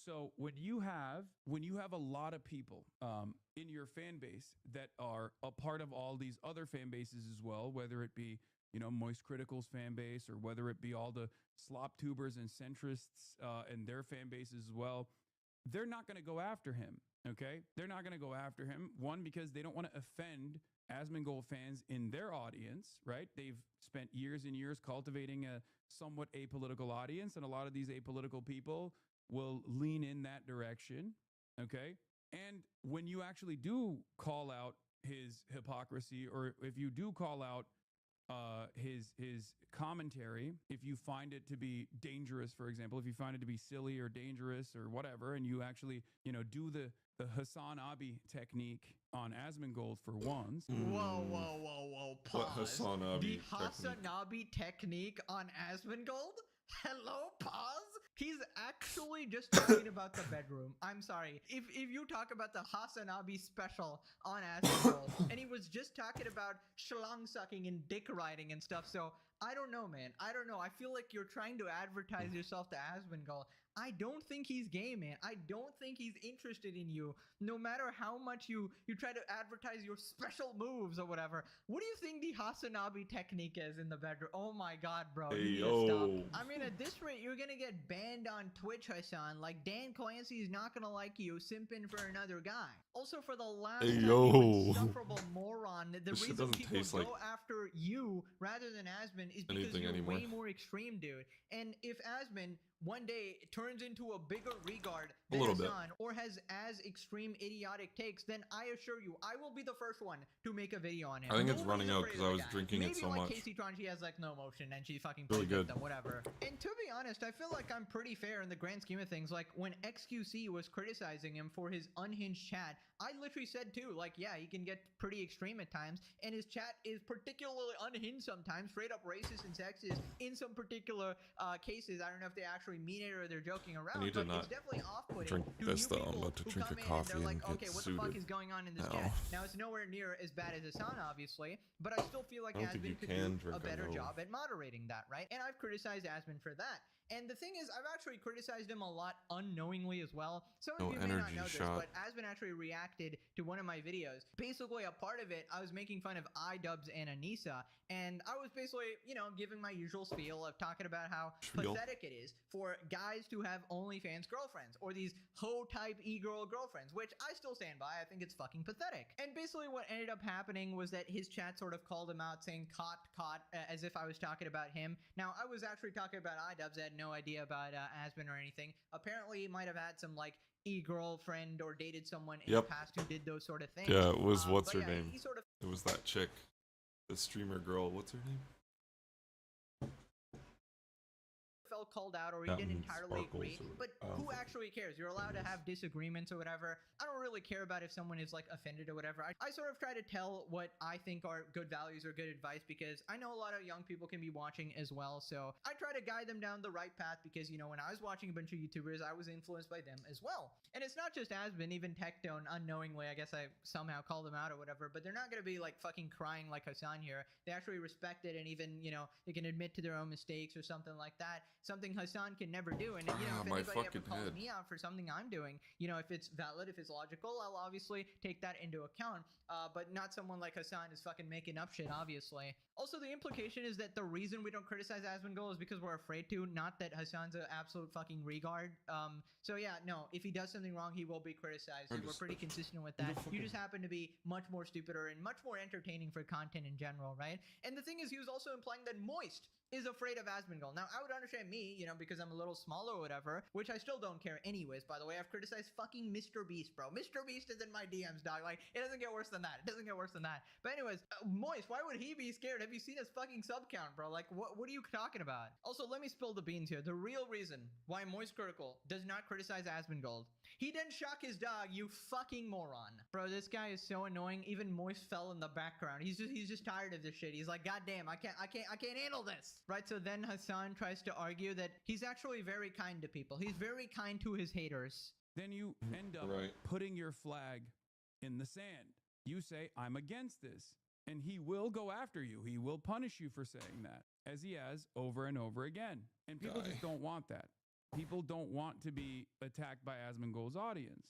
So when you have a lot of people in your fan base that are a part of all these other fan bases as well, whether it be, you know, Moist Critical's fan base or whether it be all the SlopTubers and centrists and their fan bases as well, they're not going to go after him. Okay, they're not going to go after him. One, because they don't want to offend Asmongold fans in their audience, right? They've spent years and years cultivating a somewhat apolitical audience, and a lot of these apolitical people will lean in that direction, okay? And when you actually do call out his hypocrisy, or if you do call out his commentary, if you find it to be dangerous, for example, if you find it to be silly or dangerous or whatever, and you actually, you know, do the Hassan Abi technique on Asmongold for once. Whoa. Pause. What Hassan Abi The Hassan Abi technique on Asmongold? Hello, pause? He's actually just talking about the bedroom. I'm sorry. If you talk about the Hassan Abi special on Asmongold, and he was just talking about schlong sucking and dick riding and stuff, so I don't know, man. I don't know. I feel like you're trying to advertise yourself to Asmongold. I don't think he's gay, man. I don't think he's interested in you, no matter how much you try to advertise your special moves or whatever. What do you think the Hasanabi technique is in the bedroom? Oh my god, bro. You need to stop. I mean, at this rate, you're gonna get banned on Twitch, Hassan. Like, Dan Clancy is not gonna like you simping for another guy. Also, for the last time, you insufferable moron, the reason people go after you rather than Asmon is because you're way more extreme, dude. And if Asmon one day turns into a bigger regard A than little bit. Hassan or has as extreme idiotic takes, then I assure you, I will be the first one to make a video on him. I think it's Nobody's running out afraid because of I the was guy. drinking Maybe it so like much. Casey Tron, she has like no emotion and she fucking Really plays good. victim, whatever. And to be honest, I feel like I'm pretty fair in the grand scheme of things. Like when XQC was criticizing him for his unhinged chat, I literally said too, like, yeah, he can get pretty extreme at times, and his chat is particularly unhinged sometimes, straight up racist and sexist in some particular cases. I don't know if they actually mean it or they're joking around, need to but not it's definitely off-putting drink to this, new though. I'm people about to who drink come a in coffee and they're like, and okay, get what the fuck suited is going on in this now. chat? Now, it's nowhere near as bad as Hassan, obviously, but I still feel like I don't think Asmon you could can do a drink better on job at moderating that, right? And I've criticized Asmon for that. And the thing is, I've actually criticized him a lot unknowingly as well. Some of No you may not energy know this, shot. but Asmon actually reacted to one of my videos. Basically, a part of it, I was making fun of iDubbbz and Anissa, and I was basically, you know, giving my usual spiel of talking about how pathetic it is for guys to have OnlyFans girlfriends or these hoe-type e-girl girlfriends, which I still stand by. I think it's fucking pathetic. And basically what ended up happening was that his chat sort of called him out saying, caught, as if I was talking about him. Now, I was actually talking about iDubbbz. I had no idea about Asmon or anything. Apparently, he might have had some, like, e-girlfriend or dated someone in the past who did those sort of things. Yeah, it was what's but her yeah, name? he sort of It was that chick, the streamer girl. What's her name? felt called out or he didn't Mountain entirely agree, Sparkles or- but who actually cares? You're allowed to have disagreements or whatever. I don't really care about if someone is like offended or whatever. I sort of try to tell what I think are good values or good advice because I know a lot of young people can be watching as well, so I try to guide them down the right path because, you know, when I was watching a bunch of YouTubers, I was influenced by them as well. And it's not just Asmon, even Tectone, unknowingly, I guess I somehow called them out or whatever, but they're not going to be like fucking crying like Hassan here. They actually respect it and even, you know, they can admit to their own mistakes or something like that. Something Hassan can never do. And, you know, if my anybody ever fucking calls head. me out for something I'm doing, you know, if it's valid, if it's logical, I'll obviously take that into account. But not someone like Hassan is fucking making up shit, obviously. Also, the implication is that the reason we don't criticize Asmongold is because we're afraid to, not that Hassan's an absolute fucking regard. So yeah, no, if he does something wrong, he will be criticized. And we're pretty consistent with that. You just happen to be much more stupider and much more entertaining for content in general, right? And the thing is, he was also implying that Moist is afraid of Asmongold. Now, I would understand me, you know, because I'm a little smaller or whatever, which I still don't care anyways, by the way. I've criticized fucking Mr. Beast, bro. Mr. Beast is in my DMs, dog. Like, it doesn't get worse than that. It doesn't get worse than that. But anyways, Moist, why would he be scared? Have you seen his fucking sub count, bro? Like, what are you talking about? Also, let me spill the beans here. The real reason why Moist Critical does not criticize Asmongold, he didn't shock his dog, you fucking moron. Bro, this guy is so annoying. Even Moist fell in the background. He's just tired of this shit. He's like, God damn, I can't handle this. Right? So then Hassan tries to argue that he's actually very kind to people. He's very kind to his haters. Then you end up putting your flag in the sand. You say, I'm against this. And he will go after you. He will punish you for saying that, as he has over and over again. And people just don't want that. People don't want to be attacked by Asmongold's audience.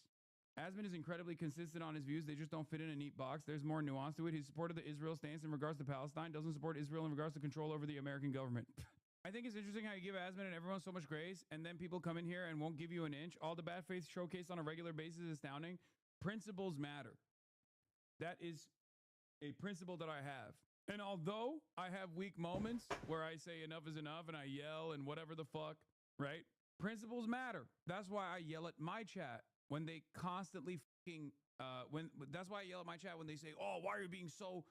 Asmon is incredibly consistent on his views. They just don't fit in a neat box. There's more nuance to it. He supported the Israel stance in regards to Palestine, doesn't support Israel in regards to control over the American government. I think it's interesting how you give Asmon and everyone so much grace, and then people come in here and won't give you an inch. All the bad faith showcased on a regular basis is astounding. Principles matter. That is a principle that I have. And although I have weak moments where I say enough is enough and I yell and whatever the fuck, right? Principles matter. That's why I yell at my chat when they constantly fucking, that's why I yell at my chat when they say, oh, why are you being so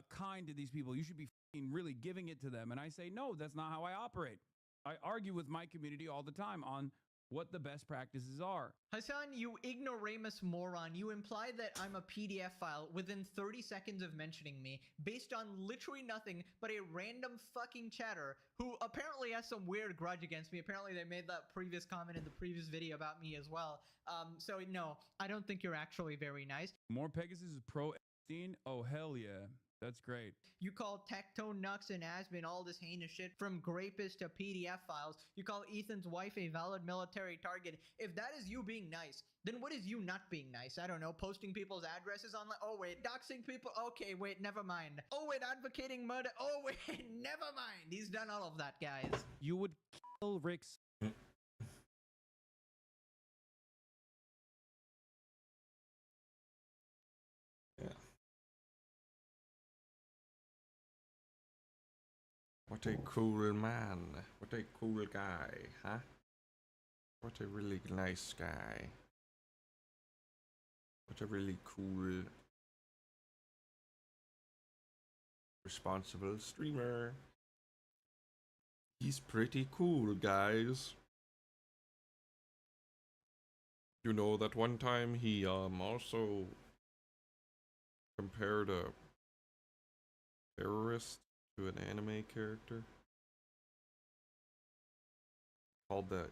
kind to these people? You should be fucking really giving it to them. And I say, no, that's not how I operate. I argue with my community all the time on what the best practices are. Hassan, you ignoramus moron. You imply that I'm a PDF file within 30 seconds of mentioning me based on literally nothing but a random fucking chatter who apparently has some weird grudge against me. Apparently they made that previous comment in the previous video about me as well. So no, I don't think you're actually very nice. More Pegasus is pro Epstein? Oh, hell yeah. That's great. You call Tectone, Nux, and Asmon all this heinous shit from Grapist to PDF files. You call Ethan's wife a valid military target. If that is you being nice, then what is you not being nice? I don't know, posting people's addresses online? Oh wait, doxing people? Okay, wait, never mind. Oh wait, advocating murder? Oh wait, never mind. He's done all of that, guys. You would kill Rick's. What a cool man. What a cool guy, huh? What a really nice guy. What a really cool, responsible streamer. He's pretty cool, guys. You know that one time he also compared a terrorist to an anime character. Called that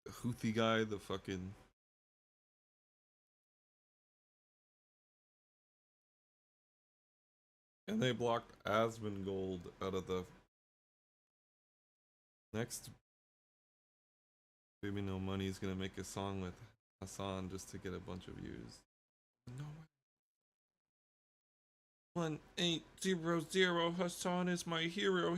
the Houthi guy, the fucking and they blocked Asmongold out of the next Baby No Money's gonna make a song with Hassan just to get a bunch of views. No way. 1800 Hassan is my hero.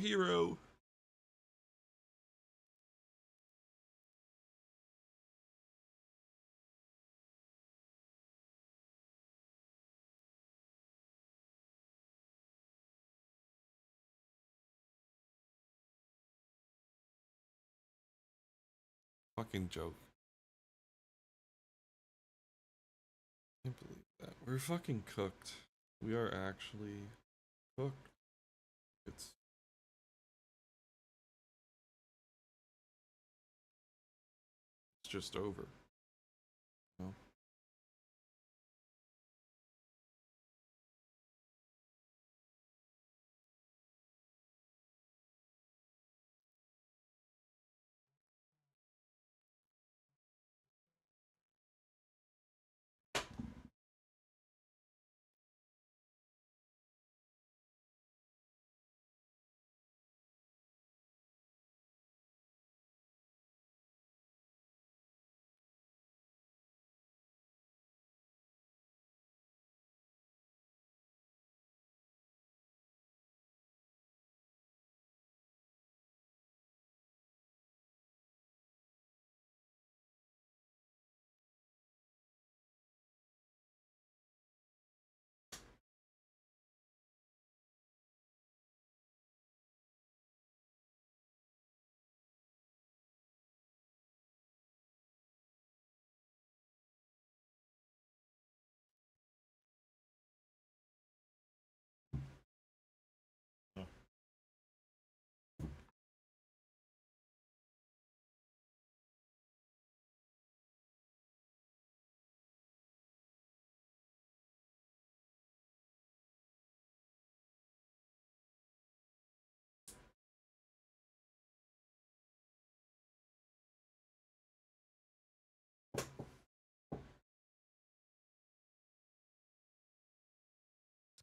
Fucking joke. Can't believe that. We're fucking cooked. We are actually cooked. It's just over. No.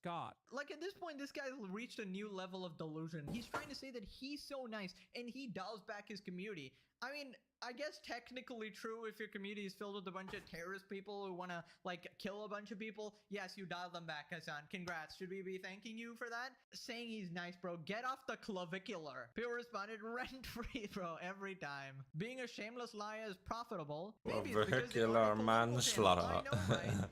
Scott. Like at this point, this guy's reached a new level of delusion. He's trying to say that he's so nice and he dials back his community. I mean, I guess technically true if your community is filled with a bunch of terrorist people who want to like kill a bunch of people. Yes, you dial them back, Hassan. Congrats. Should we be thanking you for that? Saying he's nice, bro. Get off the clavicular. People responded rent free, bro, every time. Being a shameless liar is profitable. Maybe it's because they Vehicular are a political channel. manslaughter. I know, right?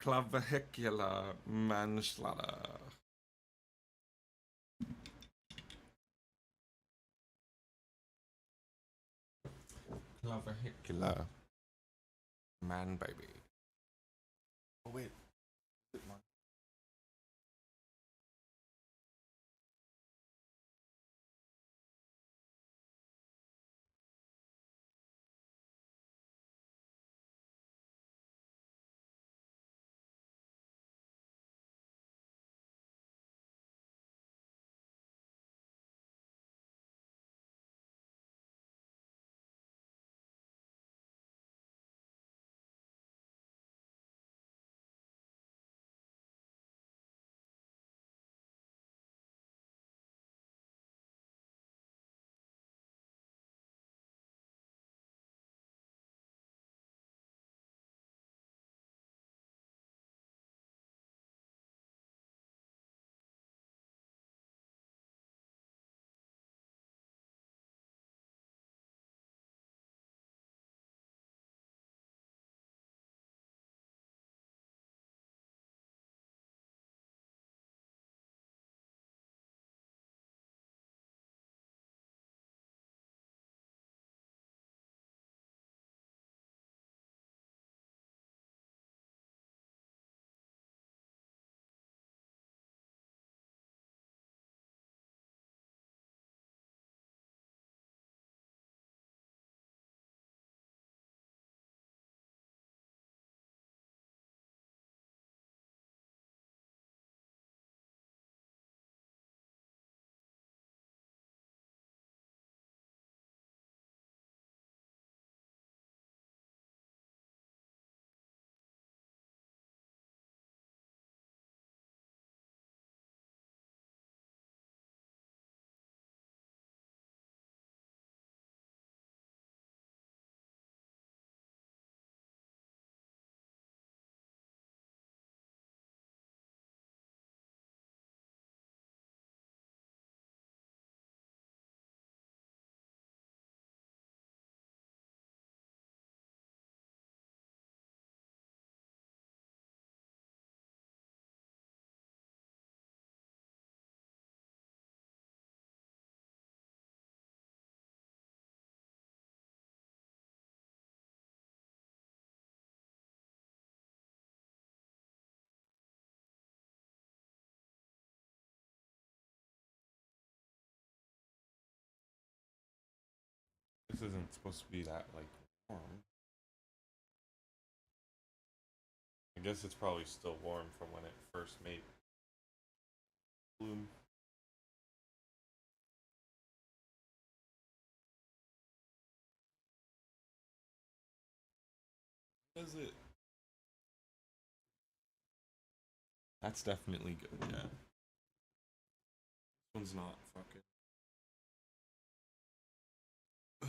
Clavicular manslaughter. Clavicular man baby. Oh wait. This isn't supposed to be that, like, warm. I guess it's probably still warm from when it first made bloom. Is it? That's definitely good, yeah. This one's not fucking. Ugh.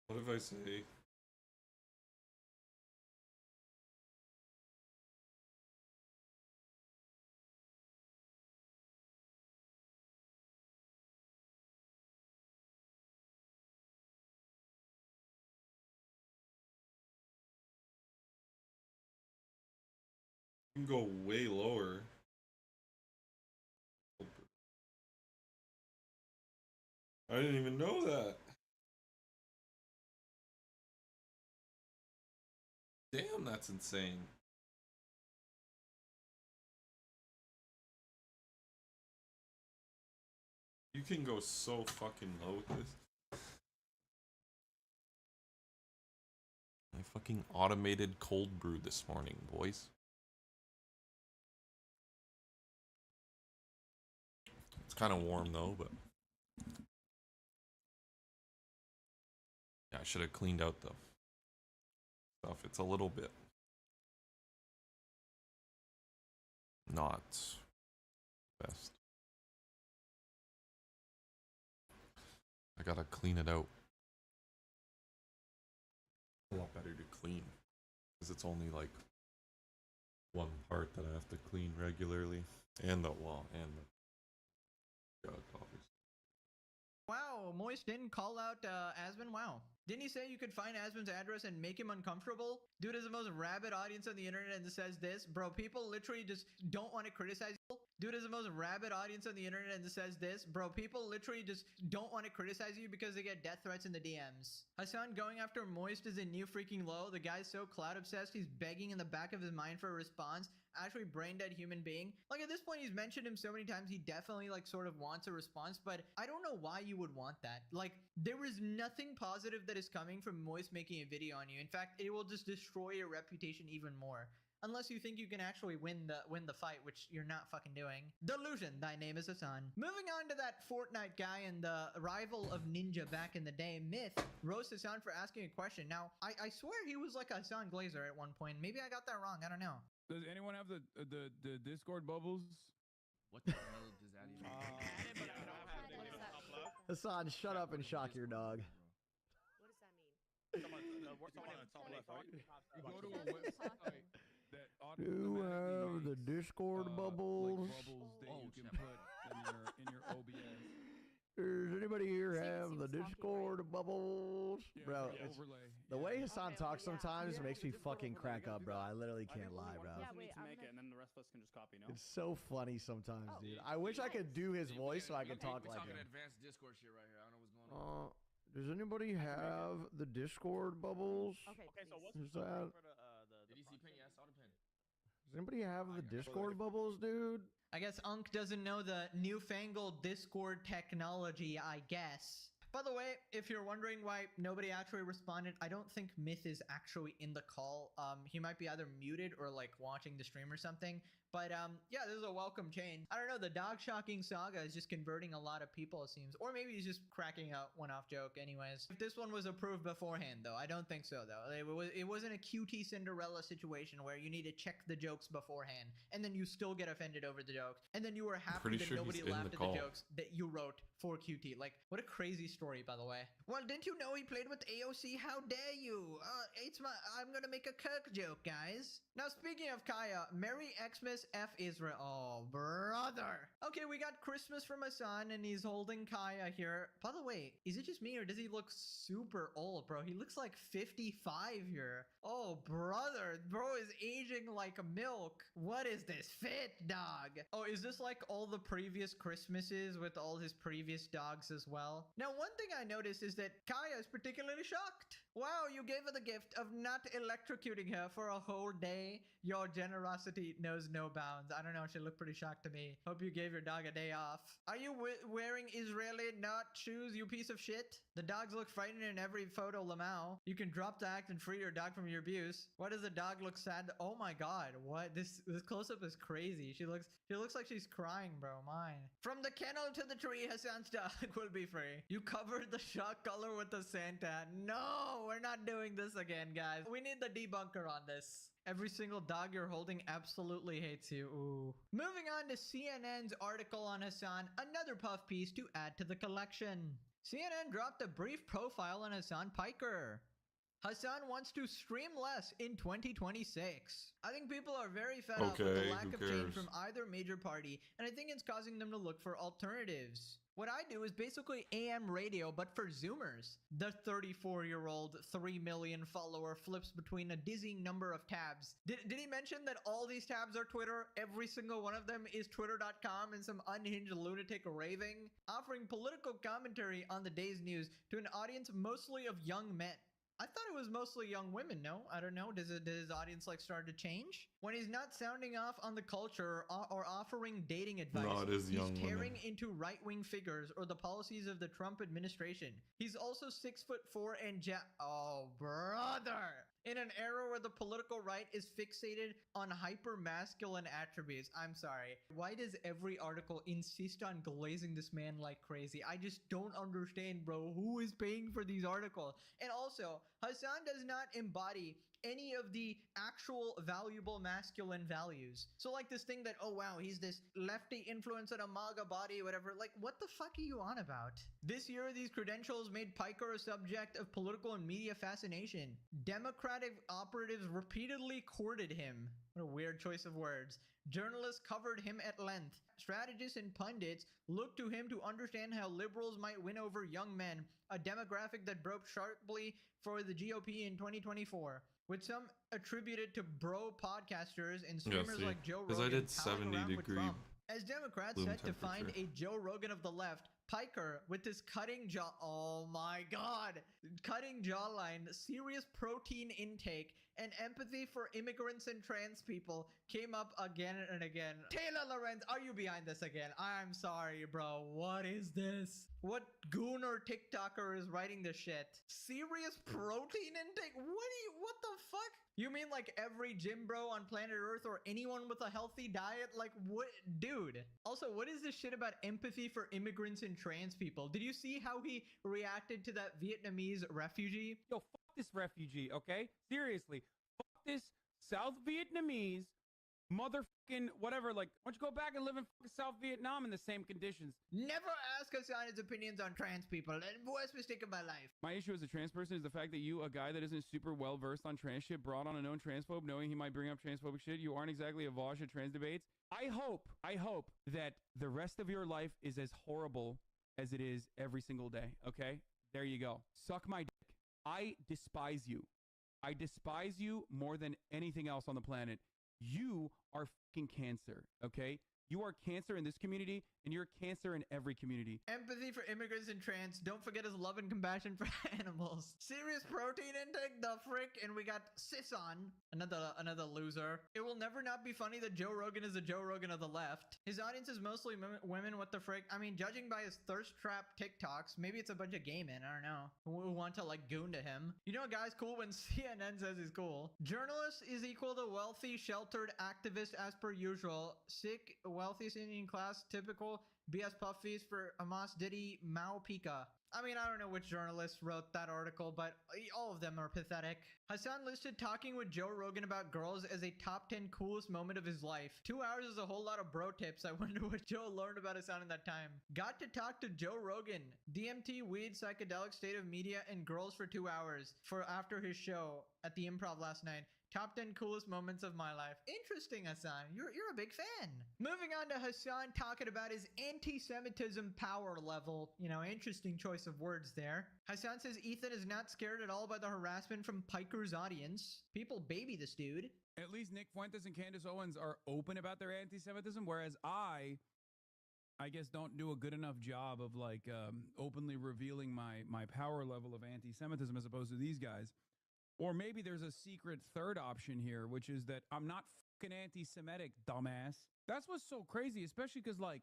What if I say? You can go way lower. I didn't even know that. Damn, that's insane. You can go so fucking low with this. I fucking automated cold brew this morning, boys. It's kind of warm though, but yeah, I should have cleaned out the stuff. It's a little bit not best. I gotta clean it out. A lot better to clean because it's only like one part that I have to clean regularly, and the wall and the jug, obviously. Wow, Moist didn't call out Asmon. Wow. Didn't he say you could find Asmon's address and make him uncomfortable? Dude is the most rabid audience on the internet and says this. Bro, people literally just don't want to criticize you. Dude is the most rabid audience on the internet and says this. Bro, people literally just don't want to criticize you because they get death threats in the DMs. Hassan going after Moist is a new freaking low. The guy's so cloud obsessed, he's begging in the back of his mind for a response. Actually brain dead human being. Like at this point, he's mentioned him so many times, he definitely like sort of wants a response, but I don't know why you would want that. Like there is nothing positive that is coming from Moist making a video on you. In fact, it will just destroy your reputation even more. Unless you think you can actually win the fight, which you're not fucking doing. Delusion, thy name is Hassan. Moving on to that Fortnite guy and the rival of Ninja back in the day, Myth, roast Hassan for asking a question. Now, I swear he was like a Hassan Glazer at one point. Maybe I got that wrong, I don't know. Does anyone have the Discord bubbles? What the hell does that even mean? Hassan, shut up and shock your dog. What does that mean? You go to a website that You have the Discord bubbles. Like bubbles that you can put in your OBS. Does anybody here have the Discord bubbles? Yeah, Bro, overlay. the way Hassan talks sometimes makes me fucking crack up, bro. I literally can't lie, bro. Yeah, wait, to make it, and then the rest of us can just copy, no? It's so funny sometimes, dude. I wish I could do his voice so I could talk like him. Advanced Discord shit right here. I don't know what's going on. Does anybody have the Discord bubbles? Okay, so what's Is the that? for the Did you see pin? Yeah, I saw the pin. Does anybody have the Discord bubbles, dude? I guess Unk doesn't know the newfangled Discord technology, I guess. By the way, if you're wondering why nobody actually responded, I don't think Myth is actually in the call. He might be either muted or like watching the stream or something. But yeah, this is a welcome change. I don't know, the dog shocking saga is just converting a lot of people, it seems. Or maybe he's just cracking a one-off joke anyways. If this one was approved beforehand, though, I don't think so, though. It wasn't a QT Cinderella situation where you need to check the jokes beforehand, and then you still get offended over the jokes, and then you were happy that nobody laughed at the jokes that you wrote for QT. Like, what a crazy story, by the way. Well, didn't you know he played with AOC? How dare you? I'm gonna make a Kirk joke, guys. Now, speaking of Kaya, Merry Xmas F Israel. Oh, brother. Okay, we got Christmas for my son, and he's holding Kaya here. By the way, is it just me, or does he look super old, bro? He looks like 55 here. Oh, brother. Bro is aging like milk. What is this? Fit dog. Oh, is this like all the previous Christmases with all his previous dogs as well? Now, one thing I noticed is that Kaya is particularly shocked. Wow, you gave her the gift of not electrocuting her for a whole day. Your generosity knows no bounds. I don't know, she looked pretty shocked to me. Hope you gave your dog a day off. Are you wearing Israeli not shoes, you piece of shit? The dogs look frightened in every photo, Lamau. You can drop the act and free your dog from your abuse. Why does the dog look sad? Oh my god, what? This close-up is crazy. She looks like she's crying, bro. Mine. From the kennel to the tree, Hassan's dog will be free. You covered the shock collar with the Santa. No, we're not doing this again, guys. We need the debunker on this. Every single dog you're holding absolutely hates you. Ooh. Moving on to CNN's article on Hassan, another puff piece to add to the collection. CNN dropped a brief profile on Hassan Piker. Hassan wants to stream less in 2026. I think people are very fed up with the lack of change from either major party, and I think it's causing them to look for alternatives. What I do is basically AM radio, but for Zoomers. The 34-year-old, 3 million follower flips between a dizzying number of tabs. Did he mention that all these tabs are Twitter? Every single one of them is twitter.com and some unhinged lunatic raving? Offering political commentary on the day's news to an audience mostly of young men. I thought it was mostly young women, no? I don't know. Does his audience like start to change? When he's not sounding off on the culture or offering dating advice, he's tearing into right-wing figures or the policies of the Trump administration. He's also 6'4" and oh, brother! In an era where the political right is fixated on hyper-masculine attributes. I'm sorry. Why does every article insist on glazing this man like crazy? I just don't understand, bro. Who is paying for these articles? And also, Hassan does not embody any of the actual valuable masculine values. So like this thing that, oh wow, he's this lefty influence in a MAGA body, whatever. Like, what the fuck are you on about? This year, these credentials made Piker a subject of political and media fascination. Democratic operatives repeatedly courted him. What a weird choice of words. Journalists covered him at length. Strategists and pundits looked to him to understand how liberals might win over young men, a demographic that broke sharply for the GOP in 2024. With some attributed to bro podcasters and streamers like Joe Rogan. Because I did 70-degree. As Democrats set to find a Joe Rogan of the left, Piker, with his cutting jaw, oh my god, cutting jawline, serious protein intake, and empathy for immigrants and trans people came up again and again. Taylor Lorenz, are you behind this again? I'm sorry, bro. What is this? What goon or TikToker is writing this shit? Serious protein intake? What the fuck? You mean like every gym bro on planet Earth or anyone with a healthy diet? Like what? Dude. Also, what is this shit about empathy for immigrants and trans people? Did you see how he reacted to that Vietnamese refugee? Yo, fuck this refugee, okay? Seriously. Fuck this South Vietnamese motherfucking whatever. Like, why don't you go back and live in fucking South Vietnam in the same conditions? Never ask Hassan his opinions on trans people. Worst mistake of my life. My issue as a trans person is the fact that you, a guy that isn't super well versed on trans shit, brought on a known transphobe knowing he might bring up transphobic shit. You aren't exactly a vosh at trans debates. I hope that the rest of your life is as horrible as it is every single day, okay? There you go. Suck my dick. I despise you. I despise you more than anything else on the planet. You are fucking cancer, okay? You are cancer in this community, and you're cancer in every community. Empathy for immigrants and trans. Don't forget his love and compassion for animals. Serious protein intake, the frick, and we got Sison, another loser. It will never not be funny that Joe Rogan is the Joe Rogan of the left. His audience is mostly women. What the frick? I mean, judging by his thirst trap TikToks, maybe it's a bunch of gay men. I don't know who want to like goon to him. You know, a guy's cool when CNN says he's cool. Journalist is equal to wealthy, sheltered activist as per usual. Sick, wealthy singing class, typical BS puffies for Hamas Diddy Mao Pika. I mean, I don't know which journalist wrote that article, but all of them are pathetic. Hassan listed talking with Joe Rogan about girls as a top 10 coolest moment of his life. 2 hours is a whole lot of bro tips. I wonder what Joe learned about Hassan in that time. Got to talk to Joe Rogan. DMT, weed, psychedelic state of media, and girls for 2 hours for after his show at the Improv last night. Top 10 coolest moments of my life. Interesting, Hassan. You're a big fan. Moving on to Hassan talking about his anti-Semitism power level. You know, interesting choice of words there. Hassan says Ethan is not scared at all by the harassment from Piker's audience. People baby this dude. At least Nick Fuentes and Candace Owens are open about their anti-Semitism, whereas I guess don't do a good enough job of like openly revealing my power level of anti-Semitism as opposed to these guys. Or maybe there's a secret third option here, which is that I'm not fucking anti-Semitic, dumbass. That's what's so crazy, especially because, like,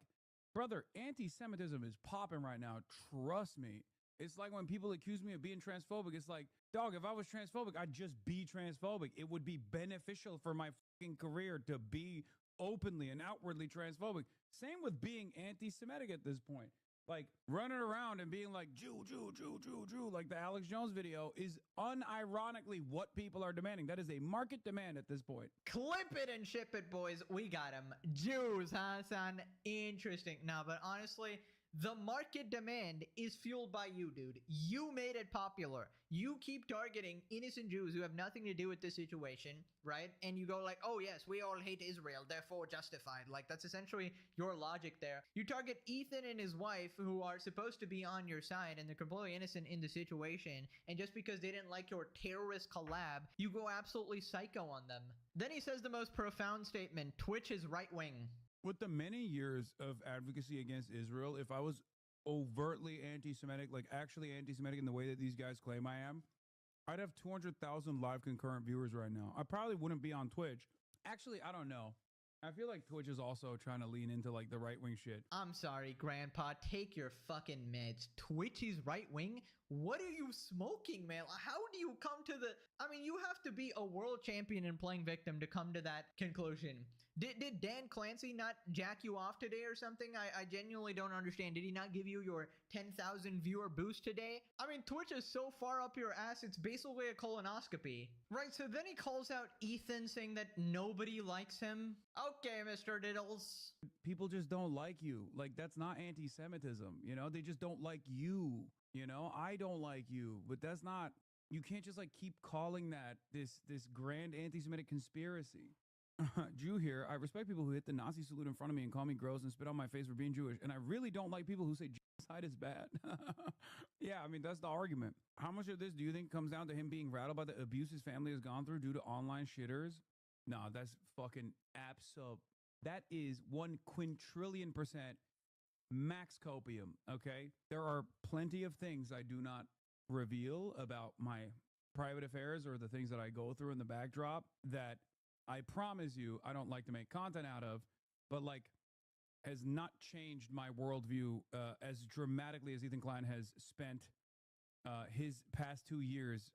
brother, anti-Semitism is popping right now. Trust me. It's like when people accuse me of being transphobic. It's like, dog, if I was transphobic, I'd just be transphobic. It would be beneficial for my fucking career to be openly and outwardly transphobic. Same with being anti-Semitic at this point. Like, running around and being like, Jew, Jew, Jew, Jew, Jew, like the Alex Jones video is unironically what people are demanding. That is a market demand at this point. Clip it and ship it, boys. We got him. Jews, huh, son? Interesting. No, but honestly, the market demand is fueled by you, dude. You made it popular. You keep targeting innocent Jews who have nothing to do with this situation, right? And you go like, oh yes, we all hate Israel, therefore justified. Like, that's essentially your logic there. You target Ethan and his wife, who are supposed to be on your side, and they're completely innocent in the situation. And just because they didn't like your terrorist collab, you go absolutely psycho on them. Then he says the most profound statement, Twitch is right-wing. With the many years of advocacy against Israel, if I was overtly anti-Semitic, like actually anti-Semitic in the way that these guys claim I am, I'd have 200,000 live concurrent viewers right now. I probably wouldn't be on Twitch. Actually, I don't know. I feel like Twitch is also trying to lean into like the right-wing shit. I'm sorry, Grandpa. Take your fucking meds. Twitch is right-wing? What are you smoking, man? How do you come to the... I mean, you have to be a world champion in playing victim to come to that conclusion. Did Dan Clancy not jack you off today or something? I genuinely don't understand. Did he not give you your 10,000 viewer boost today? I mean, Twitch is so far up your ass, it's basically a colonoscopy. Right, so then he calls out Ethan saying that nobody likes him. Okay, Mr. Diddles. People just don't like you. Like, that's not anti-Semitism, you know? They just don't like you, you know? I don't like you, but that's not... You can't just, like, keep calling that this grand anti-Semitic conspiracy. Jew here. I respect people who hit the Nazi salute in front of me and call me gross and spit on my face for being Jewish. And I really don't like people who say genocide is bad. Yeah, I mean, that's the argument. How much of this do you think comes down to him being rattled by the abuse his family has gone through due to online shitters? No, that's fucking absurd. That is 1 quintillion% max copium, okay? There are plenty of things I do not reveal about my private affairs or the things that I go through in the backdrop that I promise you I don't like to make content out of, but like has not changed my worldview as dramatically as Ethan Klein has spent his past 2 years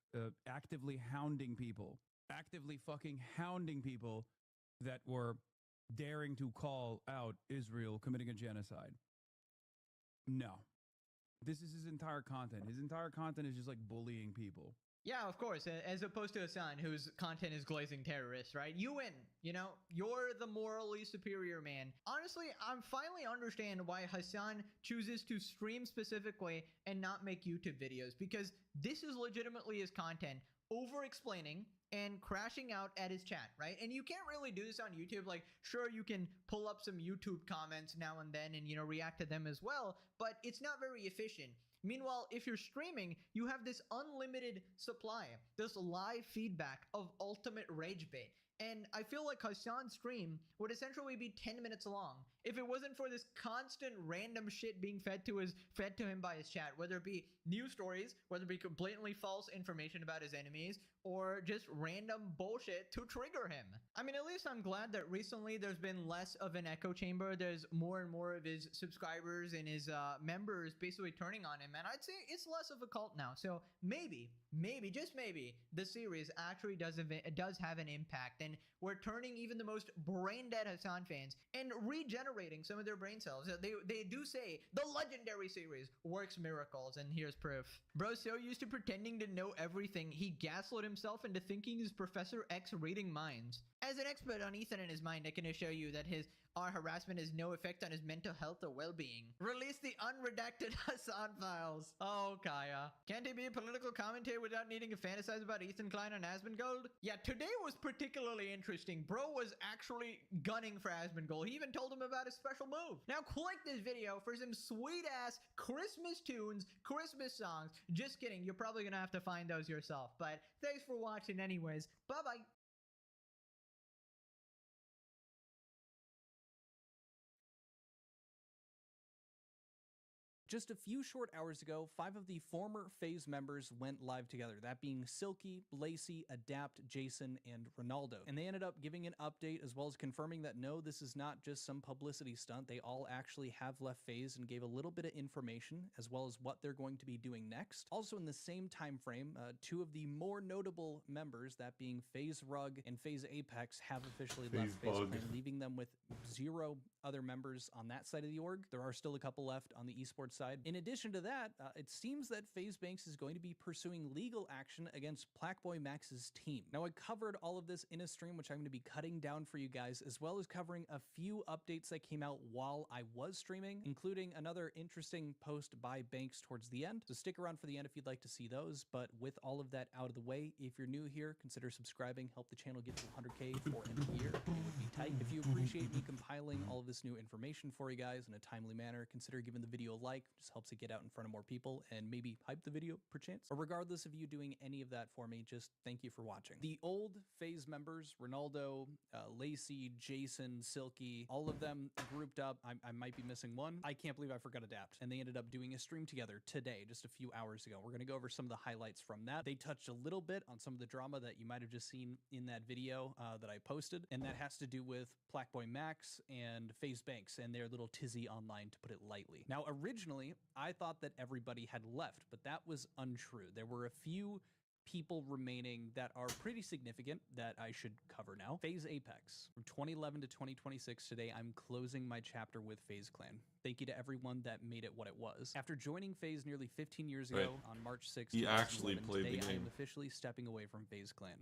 actively hounding people, actively fucking hounding people that were daring to call out Israel committing a genocide. No. This is his entire content. His entire content is just like bullying people. Yeah, of course, as opposed to Hassan, whose content is glazing terrorists, right? You win, you know? You're the morally superior man. Honestly, I'm finally understand why Hassan chooses to stream specifically and not make YouTube videos, because this is legitimately his content, over-explaining and crashing out at his chat, right? And you can't really do this on YouTube. Like, sure, you can pull up some YouTube comments now and then and, you know, react to them as well, but it's not very efficient. Meanwhile, if you're streaming, you have this unlimited supply, this live feedback of ultimate rage bait. And I feel like Hassan's stream would essentially be 10 minutes long if it wasn't for this constant random shit being fed to him by his chat, whether it be news stories, whether it be blatantly false information about his enemies, or just random bullshit to trigger him. I mean, at least I'm glad that recently there's been less of an echo chamber. There's more and more of his subscribers and his members basically turning on him, and I'd say it's less of a cult now. So maybe, just maybe, the series actually does have an impact, and we're turning even the most brain-dead Hassan fans and regenerating some of their brain cells. They do say the legendary series works miracles, and here's proof. Bro's so used to pretending to know everything, he gaslit himself into thinking he's Professor X reading minds. As an expert on Ethan and his mind, I can assure you that our harassment has no effect on his mental health or well-being. Release the unredacted Hassan files. Oh, Kaya. Can't he be a political commentator without needing to fantasize about Ethan Klein and Asmongold? Yeah, today was particularly interesting. Bro was actually gunning for Asmongold. He even told him about his special move. Now click this video for some sweet-ass Christmas tunes, Christmas songs. Just kidding, you're probably gonna have to find those yourself. But thanks for watching anyways. Bye-bye. Just a few short hours ago, 5 of the former FaZe members went live together, that being Silky, Lacey, Adapt, Jason, and Ronaldo. And they ended up giving an update as well as confirming that no, this is not just some publicity stunt. They all actually have left FaZe and gave a little bit of information as well as what they're going to be doing next. Also in the same time frame, 2 of the more notable members, that being FaZe Rug and FaZe Apex, have officially left FaZe Clan, leaving them with 0 other members on that side of the org. There are still a couple left on the esports side. In addition to that, it seems that FaZe Banks is going to be pursuing legal action against Blackboy Max's team. Now, I covered all of this in a stream, which I'm going to be cutting down for you guys, as well as covering a few updates that came out while I was streaming, including another interesting post by Banks towards the end. So stick around for the end if you'd like to see those. But with all of that out of the way, if you're new here, consider subscribing, help the channel get to 100K for end of the year. It would be tight. If you appreciate me compiling all of this new information for you guys in a timely manner, consider giving the video a like. Just helps it get out in front of more people and maybe hype the video perchance. Or regardless of you doing any of that for me, just thank you for watching. The old FaZe members, Ronaldo, Lacey, Jason, Silky, all of them grouped up. I might be missing one. I can't believe I forgot Adapt. And they ended up doing a stream together today, just a few hours ago. We're going to go over some of the highlights from that. They touched a little bit on some of the drama that you might have just seen in that video that I posted. And that has to do with Blackboy Max and FaZe Banks and their little tizzy online, to put it lightly. Now, originally, I thought that everybody had left, but that was untrue. There were a few people remaining that are pretty significant that I should cover now. FaZe Apex. From 2011 to 2026 today, I'm closing my chapter with FaZe Clan. Thank you to everyone that made it what it was. After joining FaZe nearly 15 years ago on March 6th, he actually played today the game. I am officially stepping away from FaZe Clan.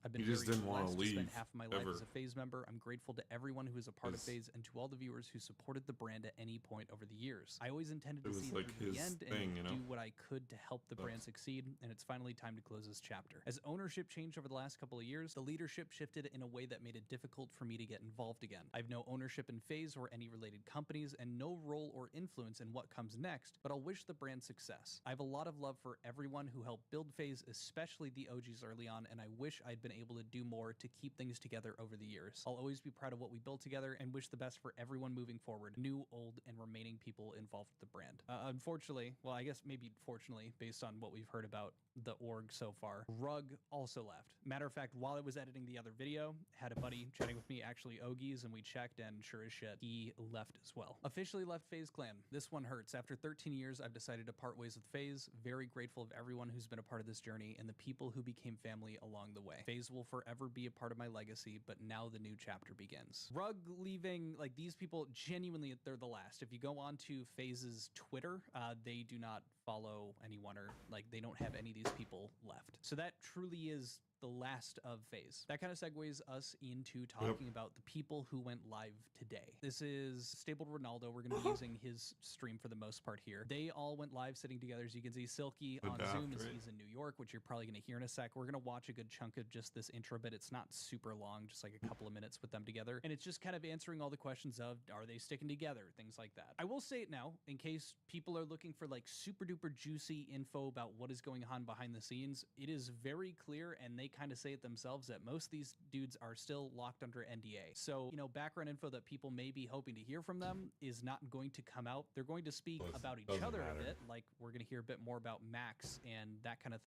I've been He just very didn't want to blessed to spend leave, half of my life ever. as a FaZe member. I'm grateful to everyone who is a part of FaZe and to all the viewers who supported the brand at any point over the years. I always intended to see it like through to the his end thing, and you know? do what I could to help the brand succeed, and it's finally time to close this chapter. As ownership changed over the last couple of years, the leadership shifted in a way that made it difficult for me to get involved again. I have no ownership in FaZe or any related companies and no role or influence in what comes next, but I'll wish the brand success. I have a lot of love for everyone who helped build FaZe, especially the OGs early on, and I wish I'd been able to do more to keep things together over the years. I'll always be proud of what we built together and wish the best for everyone moving forward, new, old, and remaining people involved with the brand. Unfortunately, well, I guess maybe fortunately, based on what we've heard about the org so far, Rug also left. Matter of fact, while I was editing the other video, had a buddy chatting with me, actually Ogies, and we checked, and sure as shit, he left as well. Officially left FaZe Clan. This one hurts. After 13 years, I've decided to part ways with FaZe. Very grateful of everyone who's been a part of this journey and the people who became family along the way. FaZe will forever be a part of my legacy, but now the new chapter begins. Rug leaving, like, these people, genuinely, they're the last. If you go on to FaZe's Twitter, they do not follow anyone, or like they don't have any of these people left. So that truly is the last of FaZe. That kind of segues us into talking about the people who went live today. This is Stabled Ronaldo. We're going to be using his stream for the most part here. They all went live sitting together. As you can see, Silky on Zoom as he's in New York, which you're probably going to hear in a sec. We're going to watch a good chunk of just this intro bit. It's not super long, just like a couple of minutes with them together. And it's just kind of answering all the questions of, are they sticking together? Things like that. I will say it now, in case people are looking for like super duper juicy info about what is going on behind the scenes. It is very clear, and they kind of say it themselves that most of these dudes are still locked under NDA. So, background info that people may be hoping to hear from them is not going to come out. They're going to speak about each doesn't other matter. a bit, like we're going to hear a bit more about Max and that kind of thing.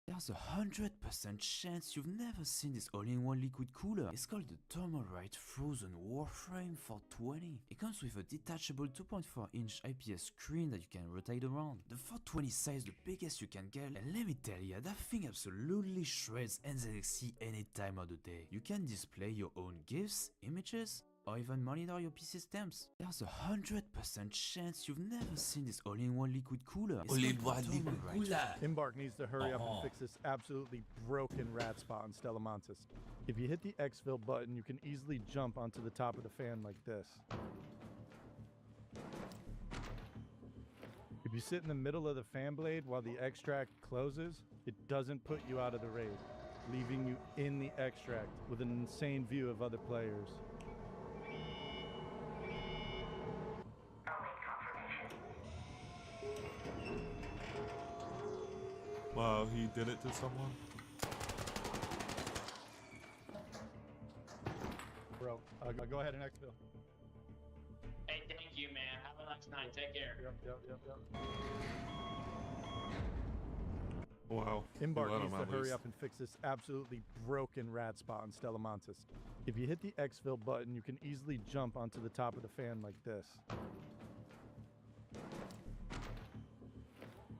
There's a 100% chance you've never seen this all-in-one liquid cooler. It's called the Thermalright Frozen Warframe 420. It comes with a detachable 2.4-inch IPS screen that you can rotate around. The 420 size the biggest you can get, and let me tell ya, that thing absolutely shreds NZXT any time of the day. You can display your own GIFs, images, or even monitor your PC stamps. There's a 100% chance you've never seen this all-in-one liquid cooler. It's called the Thermalright. Embark needs to hurry up and fix this absolutely broken rat spot on Stellamontis. If you hit the exfil button, you can easily jump onto the top of the fan like this. If you sit in the middle of the fan blade while the extract closes, it doesn't put you out of the raid, leaving you in the extract with an insane view of other players. Wow, he did it to someone? Bro, go ahead and exfil. Hey, thank you, man. Have a nice night. Take care. Yep. Wow. Embark Let needs him to at hurry least. up and fix this absolutely broken rat spot on Stellamontis. If you hit the exfil button, you can easily jump onto the top of the fan like this.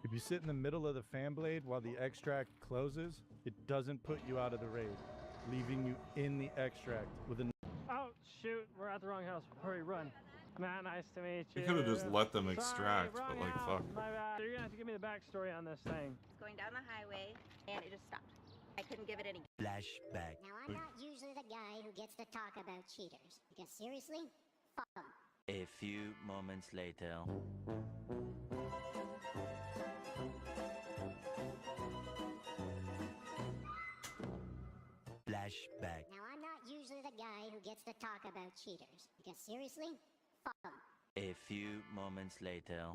If you sit in the middle of the fan blade while the extract closes, it doesn't put you out of the raid, leaving you in the extract with an... Oh, shoot, we're at the wrong house. Hurry, run. Matt, nice to meet you. You could have just let them extract, Sorry, but wrong like, house. fuck. My bad. So you're gonna have to give me the backstory on this thing. Going down the highway, and it just stopped. I couldn't give it any... Flashback. Now, I'm not usually the guy who gets to talk about cheaters, because seriously, fuck them. A few moments later. Flashback. Now, I'm not usually the guy who gets to talk about cheaters, because seriously, fuck them. A few moments later.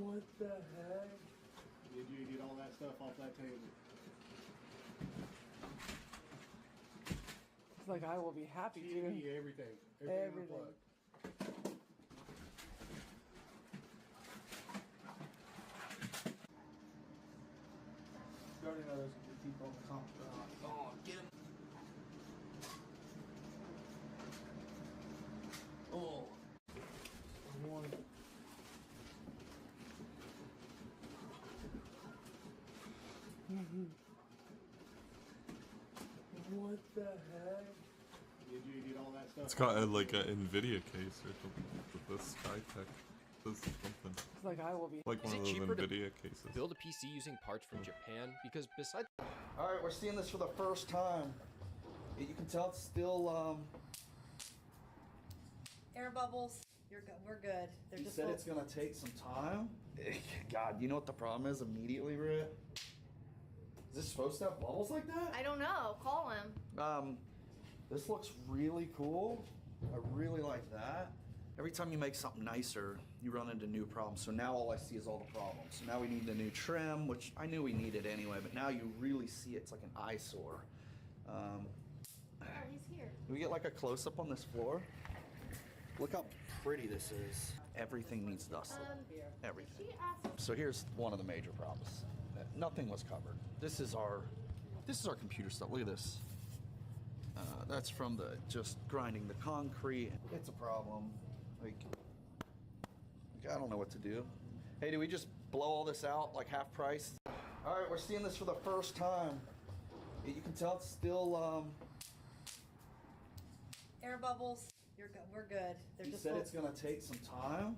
What the heck? Did you get all that stuff off that table? It's like I will be happy to. Everything. Everything. You already know there's people on the comp. Oh, get him. Oh. What the heck? Did you get all that stuff? It's got like a NVIDIA case or something with this Skytech. This is something. It's like I will be. Like one of those NVIDIA cases. Build a PC using parts from Japan? Because besides... Alright, we're seeing this for the first time. You can tell it's still, Air bubbles. You're good. We're good. They're you just said little- it's gonna take some time? God, you know what the problem is immediately, Rit? Is this supposed to have bubbles like that? I don't know. Call him. This looks really cool. I really like that. Every time you make something nicer, you run into new problems. So now all I see is all the problems. So now we need the new trim, which I knew we needed anyway, but now you really see it's like an eyesore. Oh, he's here. Can we get like a close-up on this floor? Look how pretty this is. Everything needs dusted. Everything. So here's one of the major problems. Nothing was covered. This is our computer stuff. Look at this. That's from the just grinding the concrete. It's a problem. Like I don't know what to do. Hey, do we just blow all this out like half price? All right, we're seeing this for the first time. You can tell it's still Air bubbles. You're good. We're good. They're you just said little- it's gonna take some time.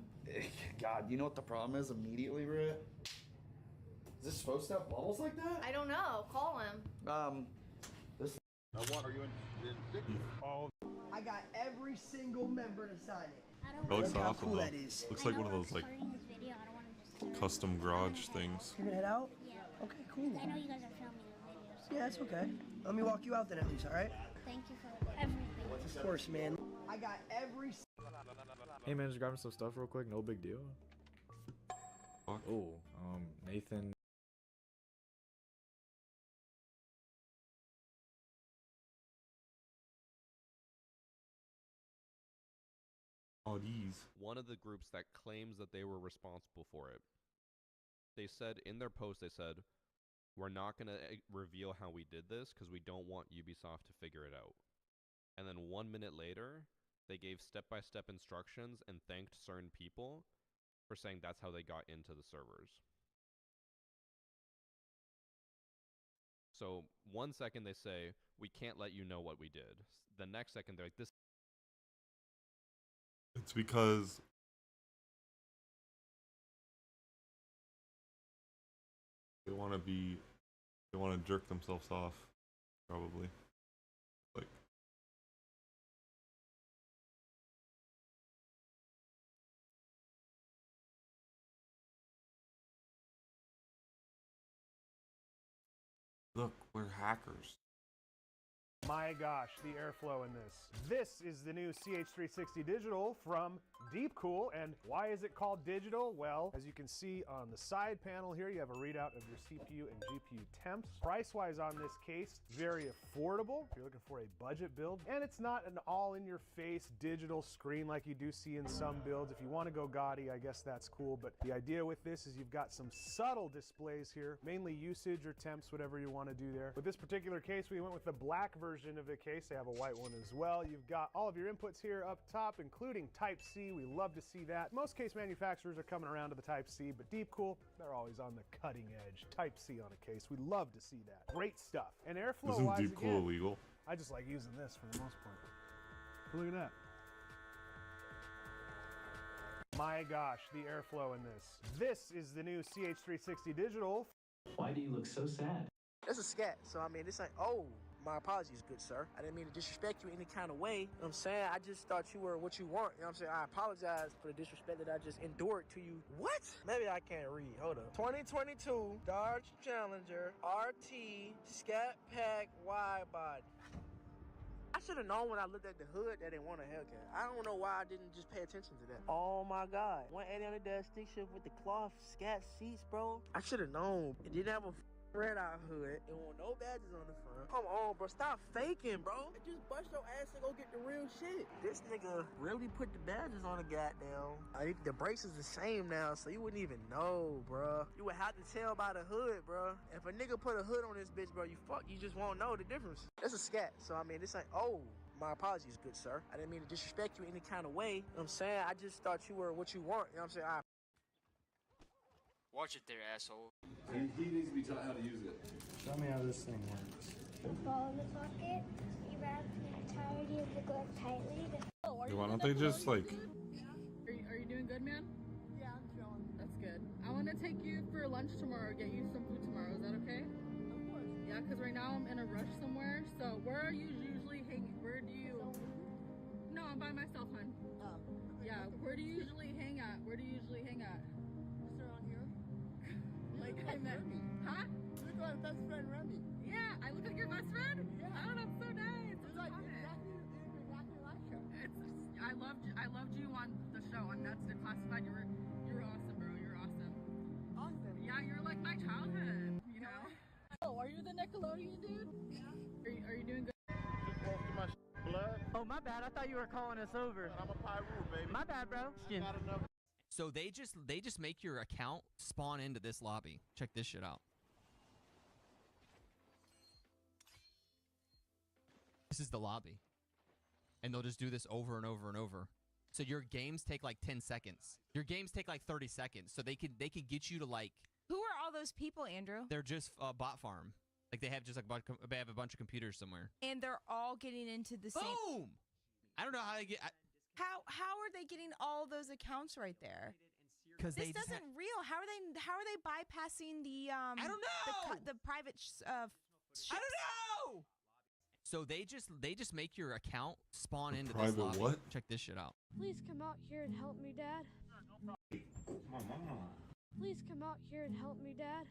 God, you know what the problem is immediately, Rit? Is this supposed to have bubbles like that? I don't know. Call him. This. What are you in? Oh. I got every single member to sign it. That looks Look how awesome cool though. that is. Looks like one of those like custom garage things. You're gonna head out? Yeah. Okay, cool. I know you guys are filming the videos. Yeah, it's okay. Let me walk you out then at least, all right? Thank you for everything. Of course, man. I got every. Hey man, just grabbing some stuff real quick. No big deal. Oh, Nathan. Oh, these. One of the groups that claims that they were responsible for it. They said in their post, they said, we're not going to reveal how we did this because we don't want Ubisoft to figure it out. And then 1 minute later, they gave step-by-step instructions and thanked certain people for saying that's how they got into the servers. So 1 second they say, we can't let you know what we did. The next second they're like, this. It's because they want to jerk themselves off, probably. Like, look, we're hackers. My gosh, the airflow in this. This is the new CH360 Digital from Deepcool. And why is it called digital? Well, as you can see on the side panel here, you have a readout of your CPU and GPU temps. Price-wise on this case, very affordable if you're looking for a budget build. And it's not an all-in-your-face digital screen like you do see in some builds. If you want to go gaudy, I guess that's cool. But the idea with this is you've got some subtle displays here, mainly usage or temps, whatever you want to do there. With this particular case, we went with the black version of the case. They have a white one as well. You've got all of your inputs here up top, including Type-C. We love to see that. Most case manufacturers are coming around to the Type-C, but Deepcool, they're always on the cutting edge. Type-C on a case. We love to see that. Great stuff. And airflow-wise, Isn't Deepcool illegal? I just like using this for the most part. Look at that. My gosh, the airflow in this. This is the new CH360 Digital. Why do you look so sad? That's a scat, so I mean, this ain't. Oh, my apologies, good sir. I didn't mean to disrespect you any kind of way. You know what I'm saying? I just thought you were what you want. You know what I'm saying? I apologize for the disrespect that I just endured to you. What? Maybe I can't read. Hold up. 2022 Dodge Challenger RT Scat Pack Wide Body. I should have known when I looked at the hood that it wasn't a Hellcat. I don't know why I didn't just pay attention to that. Oh my God. 180 on the dash stick shift with the cloth scat seats, bro. I should have known. It didn't have a red eye hood. It won't no badges on the front. Come on, bro. Stop faking, bro. Just bust your ass and go get the real shit. This nigga really put the badges on the goddamn. The brakes is the same now, so you wouldn't even know, bro. You would have to tell by the hood, bro. If a nigga put a hood on this bitch, bro, you just won't know the difference. That's a scat, so I mean, this ain't. Oh. My apologies, good sir. I didn't mean to disrespect you any kind of way. You know what I'm saying? I just thought you were what you want. You know what I'm saying? Watch it there, asshole. He needs to be taught how to use it. Show me how this thing works. Ball in the socket. You wrap the entirety of the glove tightly. Why don't they just like? Are you doing good, man? Yeah, I'm chilling. That's good. I want to take you for lunch tomorrow. Get you some food tomorrow. Is that okay? Of course. Yeah, because right now I'm in a rush somewhere. So where are you usually hanging? Where do you? No, I'm by myself, hon. Oh. Okay, Yeah. Where do you usually hang at? Where do you usually hang at? Just around here. Like I met. Huh? You look like my best friend Remy. Yeah, I look like your best friend. Yeah. Oh, that's so nice. It's like exactly like show. I loved you on the show on Nuts to Classified. You're awesome, bro. You're awesome. Awesome. Yeah, you're like my childhood. You know. Oh, are you the Nickelodeon dude? Yeah. Are you doing good? Too close to my blood. Oh, my bad. I thought you were calling us over. I'm a Pyro, baby. My bad, bro. Not enough. So they just make your account spawn into this lobby. Check this shit out. This is the lobby. And they'll just do this over and over and over. So your games take like 10 seconds. Your games take like 30 seconds. So they could get you to like. Who are all those people, Andrew? They're just a bot farm. Like they have just like they have a bunch of computers somewhere. And they're all getting into the same. Boom! I don't know how they get. How are they getting all those accounts right there? Because this doesn't real. How are they bypassing the I don't know the private ships? I don't know. So they just make your account spawn into this lobby. What? Check this shit out. Please come out here and help me, Dad. Please come out here and help me, Dad.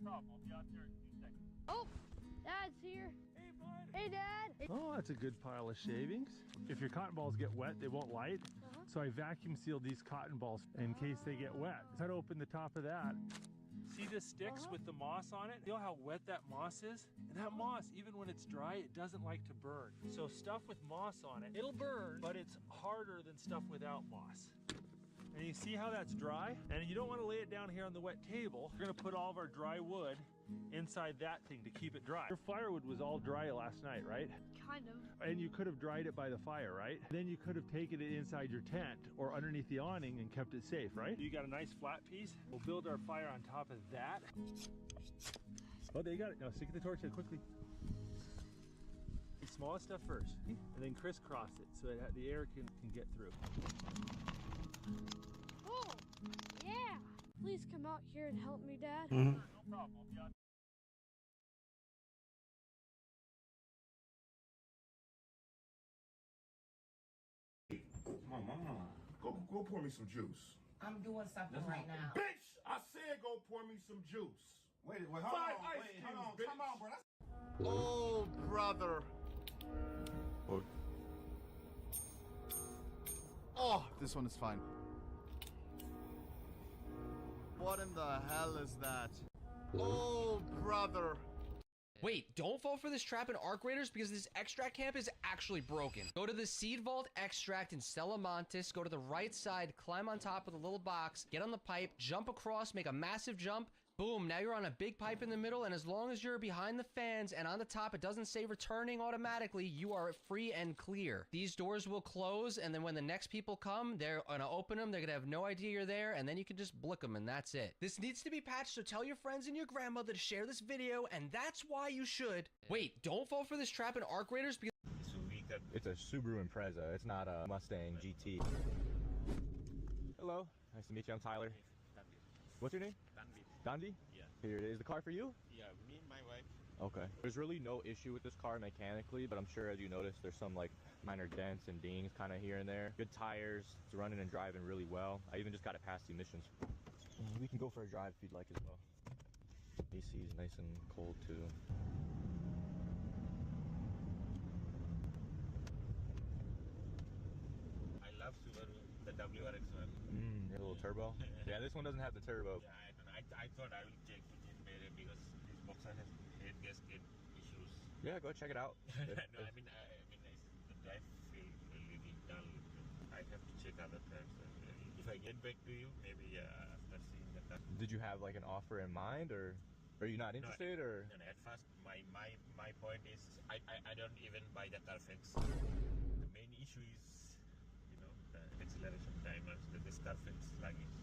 No problem. I'll be out there in 2 seconds. Oh, Dad's here. Hey, Hey, Dad. Oh, that's a good pile of shavings. If your cotton balls get wet, they won't light. So I vacuum seal these cotton balls in case they get wet. Try to open the top of that. See the sticks with the moss on it? You know how wet that moss is? And that moss, even when it's dry, it doesn't like to burn. So stuff with moss on it, it'll burn, but it's harder than stuff without moss. And you see how that's dry? And you don't want to lay it down here on the wet table. We're gonna put all of our dry wood inside that thing to keep it dry. Your firewood was all dry last night, right? Kind of. And you could have dried it by the fire, right? Then you could have taken it inside your tent or underneath the awning and kept it safe, right? You got a nice flat piece. We'll build our fire on top of that. Oh, there you got it. Now stick the torch in quickly. The smallest stuff first, and then crisscross it so that the air can get through. Oh, yeah. Please come out here and help me, Dad. No problem. Come on, Mama. Go pour me some juice. I'm doing something right now. Bitch, I said go pour me some juice. Wait, hold on. Come on, bro. Oh, brother. Oh, this one is fine. What in the hell is that? Oh, brother. Wait, don't fall for this trap in Arc Raiders because this extract camp is actually broken. Go to the Seed Vault extract in Stellamontis, go to the right side, climb on top of the little box, get on the pipe, jump across, make a massive jump. Boom, now you're on a big pipe in the middle, and as long as you're behind the fans and on the top, it doesn't say returning automatically, you are free and clear. These doors will close, and then when the next people come, they're gonna open them, they're gonna have no idea you're there, and then you can just blick them, and that's it. This needs to be patched, so tell your friends and your grandmother to share this video, and that's why you should. Wait, don't fall for this trap in Arc Raiders because it's a Subaru Impreza, it's not a Mustang GT. Hello, nice to meet you, I'm Tyler. What's your name? Dandy? Yeah. Here it is. The car for you? Yeah, me and my wife. Okay. There's really no issue with this car mechanically, but I'm sure as you noticed, there's some like minor dents and dings kind of here and there. Good tires. It's running and driving really well. I even just got it past the emissions. We can go for a drive if you'd like as well. AC is nice and cold too. I love Subaru, the WRX1. A little turbo? Yeah, this one doesn't have the turbo. Yeah, I thought I will check with him better because this Boxer has head gasket issues. Yeah, go check it out. No, I mean, the drive feel a little dull. I have to check other cars. If I get back to you, maybe after seeing the car. Did you have like an offer in mind, or are you not interested, or? No, at first my point is I don't even buy the Carfax. The main issue is, you know, the acceleration timers, this Carfax sluggish.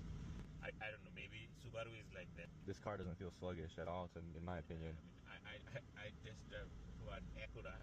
I don't know, maybe Subaru is like that. This car doesn't feel sluggish at all, in my opinion. I just drove to an Acura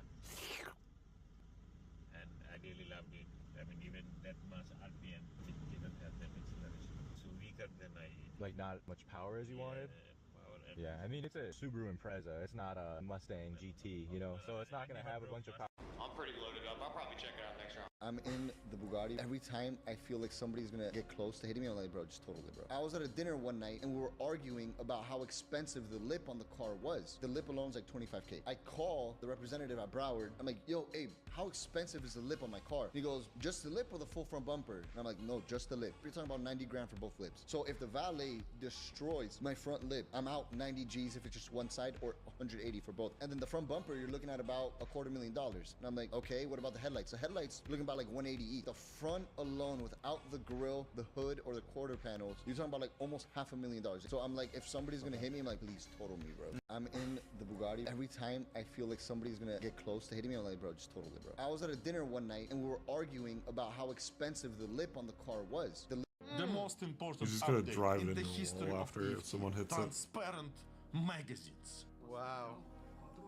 and I really loved it. I mean, even that much RPM, it didn't have that acceleration. So weaker than I... Like not much power as you wanted? Power and Yeah, I mean, it's a Subaru Impreza. It's not a Mustang GT, you know, so it's not going to have a bunch of power. I'm pretty loaded up. I'll probably check it out next round. I'm in the Bugatti. Every time I feel like somebody's gonna get close to hitting me, I'm like, bro, just total it, bro. I was at a dinner one night and we were arguing about how expensive the lip on the car was. The lip alone is like 25K. I call the representative at Broward. I'm like, yo, Abe, how expensive is the lip on my car? And he goes, just the lip or the full front bumper? And I'm like, no, just the lip. You're talking about 90 grand for both lips. So if the valet destroys my front lip, I'm out 90 G's if it's just one side or 180 for both. And then the front bumper, you're looking at about $250,000. And I'm like, okay, what about the headlights? The headlights, looking about like 180 each. The front alone, without the grille, the hood, or the quarter panels, you're talking about like almost $500,000. So I'm like, if somebody's gonna hit me, I'm like, please total me, bro. I'm in the Bugatti. Every time I feel like somebody's gonna get close to hitting me, I'm like, bro, just total it, bro. I was at a dinner one night and we were arguing about how expensive the lip on the car was. The most important He's just gonna update drive in into the the history wall of after EFT. someone hits it. Transparent magazines. Wow.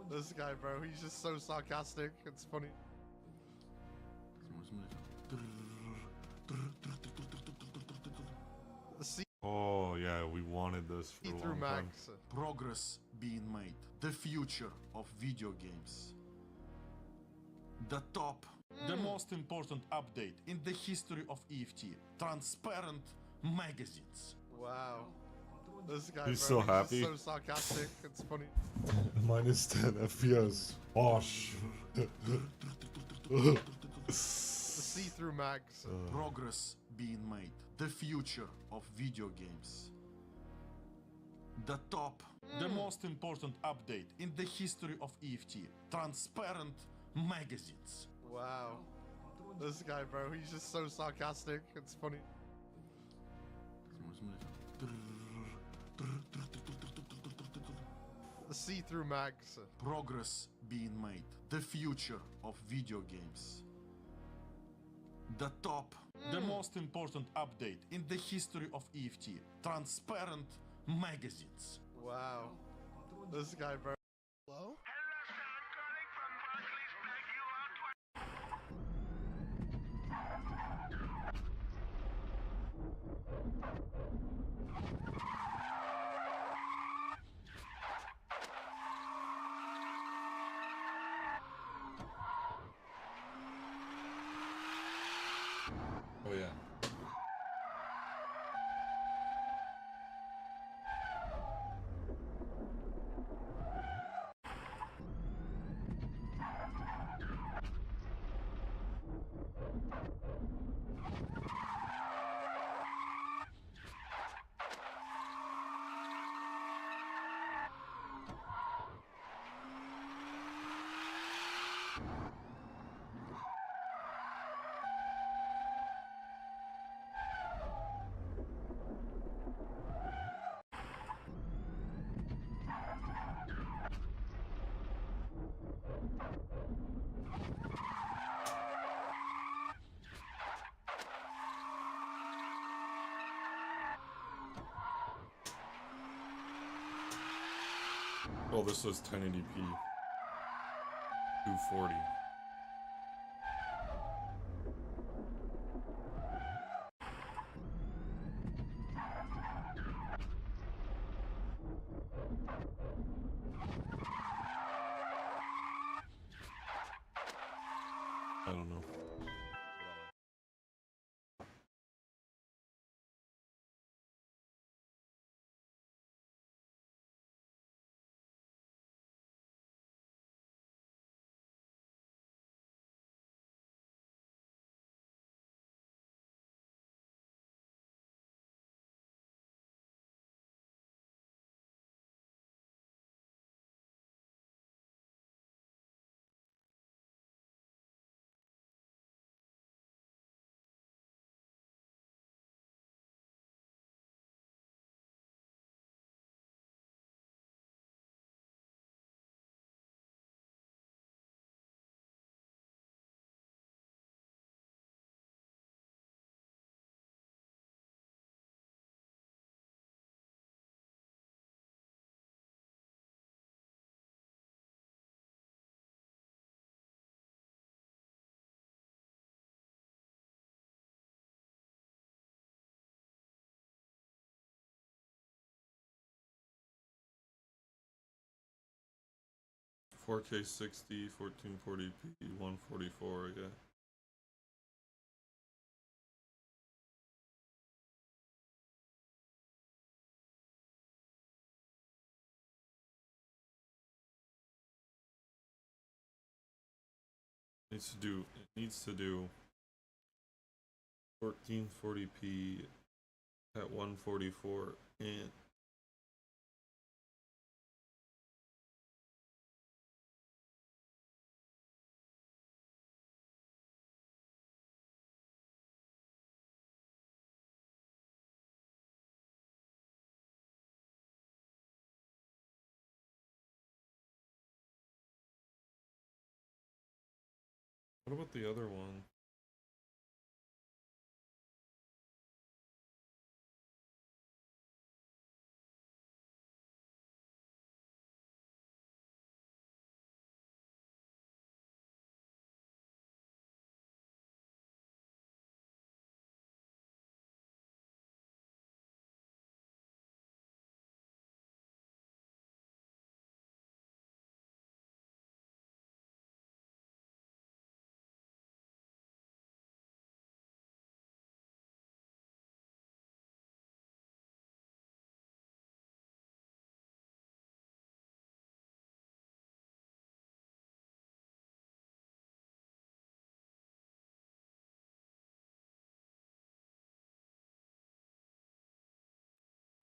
This guy, bro, he's just so sarcastic. It's funny. Oh yeah, we wanted this for a long time. Progress being made. The future of video games. The top, the most important update in the history of EFT. Transparent magazines. Wow. This guy, He's bro, so happy. Just so sarcastic. It's funny. Minus 10 FPS. Wash. The see-through mags. Progress being made. The future of video games. The top, the most important update in the history of EFT. Transparent magazines. Wow. This guy, bro, he's just so sarcastic. It's funny. The see-through mags. Progress being made. The future of video games. The top, the most important update in the history of EFT. Transparent magazines. Wow. This guy, bro. Hello? Oh yeah. Oh, this was 1080p. 240. I don't know. Four K 60, 1440p, 144, yeah. It needs to do 1440p at 144 and what about the other one?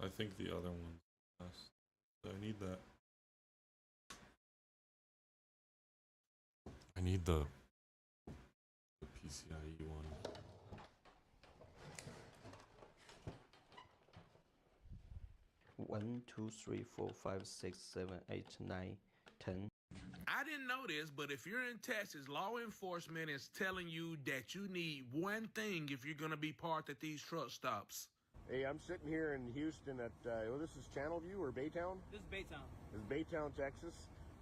I think the other one's best. I need that. I need the PCIe one. One, two, three, 4, 5, 6, 7, 8, 9, 10. I didn't know this, but if you're in Texas, law enforcement is telling you that you need one thing if you're going to be parked at these truck stops. Hey, I'm sitting here in Houston at, this is Channelview or Baytown? This is Baytown. This is Baytown, Texas.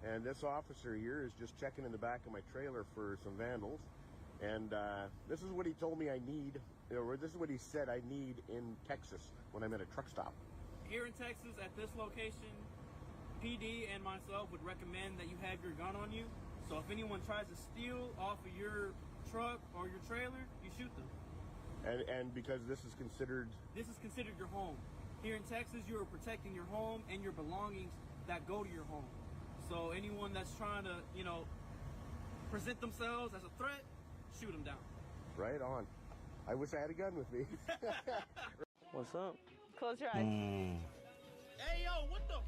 And this officer here is just checking in the back of my trailer for some vandals. And this is what he told me I need, or this is what he said I need in Texas when I'm at a truck stop. Here in Texas, at this location, PD and myself would recommend that you have your gun on you. So if anyone tries to steal off of your truck or your trailer, you shoot them. And because this is considered your home. Here in Texas, you are protecting your home and your belongings that go to your home. So anyone that's trying to, present themselves as a threat, shoot them down. Right on. I wish I had a gun with me. What's up? Close your eyes. Hey, yo, what the?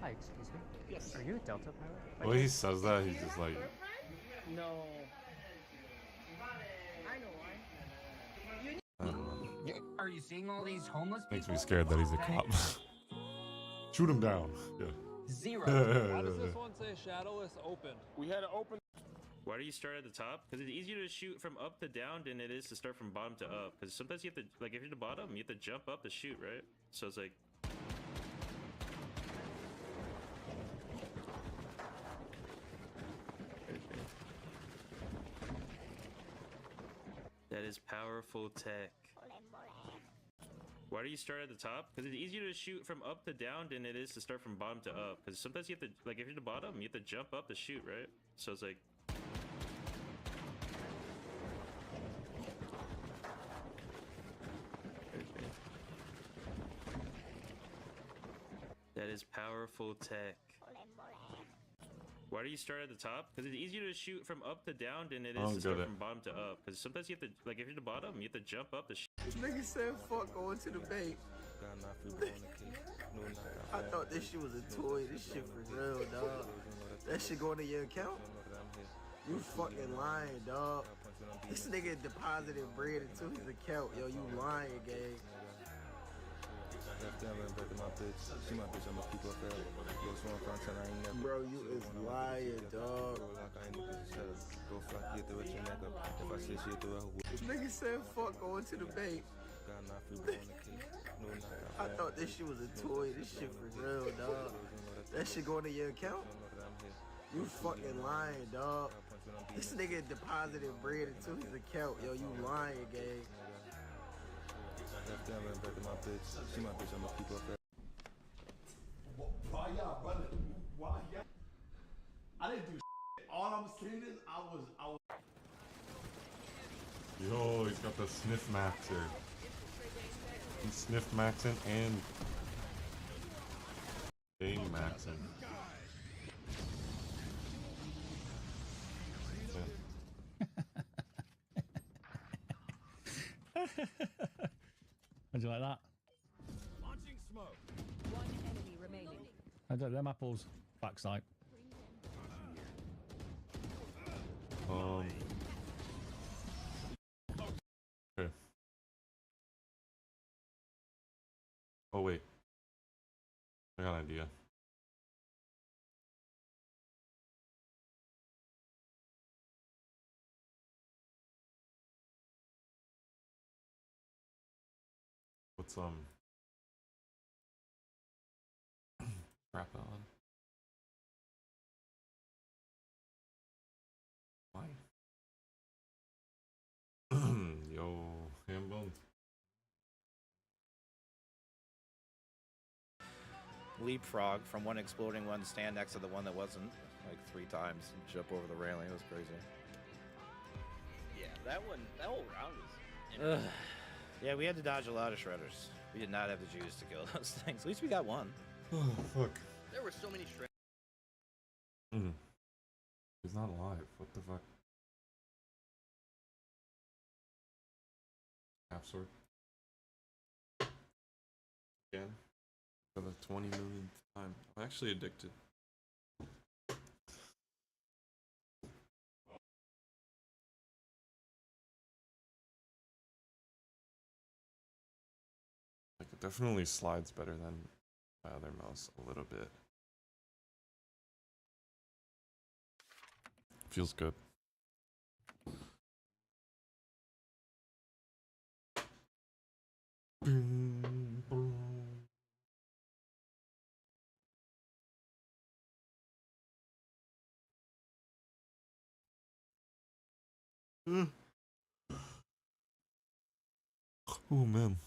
Hi, excuse me. Yes. Are you a Delta pilot? The way he says that, he's just like. No. I don't know. Are you seeing all these homeless people? Makes me scared that he's a cop. Shoot him down. Yeah. Zero. Why does this one say shadowless open? We had to open. Why do you start at the top? Because it's easier to shoot from up to down than it is to start from bottom to up. Because sometimes you have to, like, if you're the bottom, you have to jump up to shoot, right? So it's like. That is powerful tech. Why do you start at the top? Because it's easier to shoot from up to down than it is to start from bottom to up. Because sometimes you have to, like, if you're the bottom, you have to jump up to shoot, right? So it's like. That is powerful tech. Why do you start at the top? Because it's easier to shoot from up to down than it is to start from bottom to up. Because sometimes you have to, like, if you're the bottom, you have to jump up to shoot. This nigga said fuck going to the bank. I thought this shit was a toy. This shit for real, dog. That shit going to your account? You fucking lying, dog. This nigga deposited bread into his account. Yo, you lying, gang. Bro, you is lying, dog. This nigga said fuck going to the bank. I thought this shit was a toy. This shit for real, dog. That shit going to your account? You fucking lying, dog. This nigga deposited bread into his account. Yo, you lying, gang. Why y'all running? Why y'all? I didn't do shit. All I'm saying is I was. Yo, he's got the sniff maxer. He's sniff maxing and bang maxing. How'd you like that? Launching smoke. One enemy remaining. I don't them apples. Backside. Okay. Oh wait. I got an idea. What's crap on? Why? Yo, ham bones. Leapfrog from one exploding one, stand next to the one that wasn't, like 3 times, and jump over the railing. It was crazy. Yeah, that whole round was. Yeah, we had to dodge a lot of shredders. We did not have the juice to kill those things. At least we got one. Oh, fuck. There were so many shreds. He's not alive. What the fuck? Half sword. again for the 20 millionth time. I'm actually addicted. Like it definitely slides better than my other mouse a little bit. Feels good. Boom, boom. Oh man.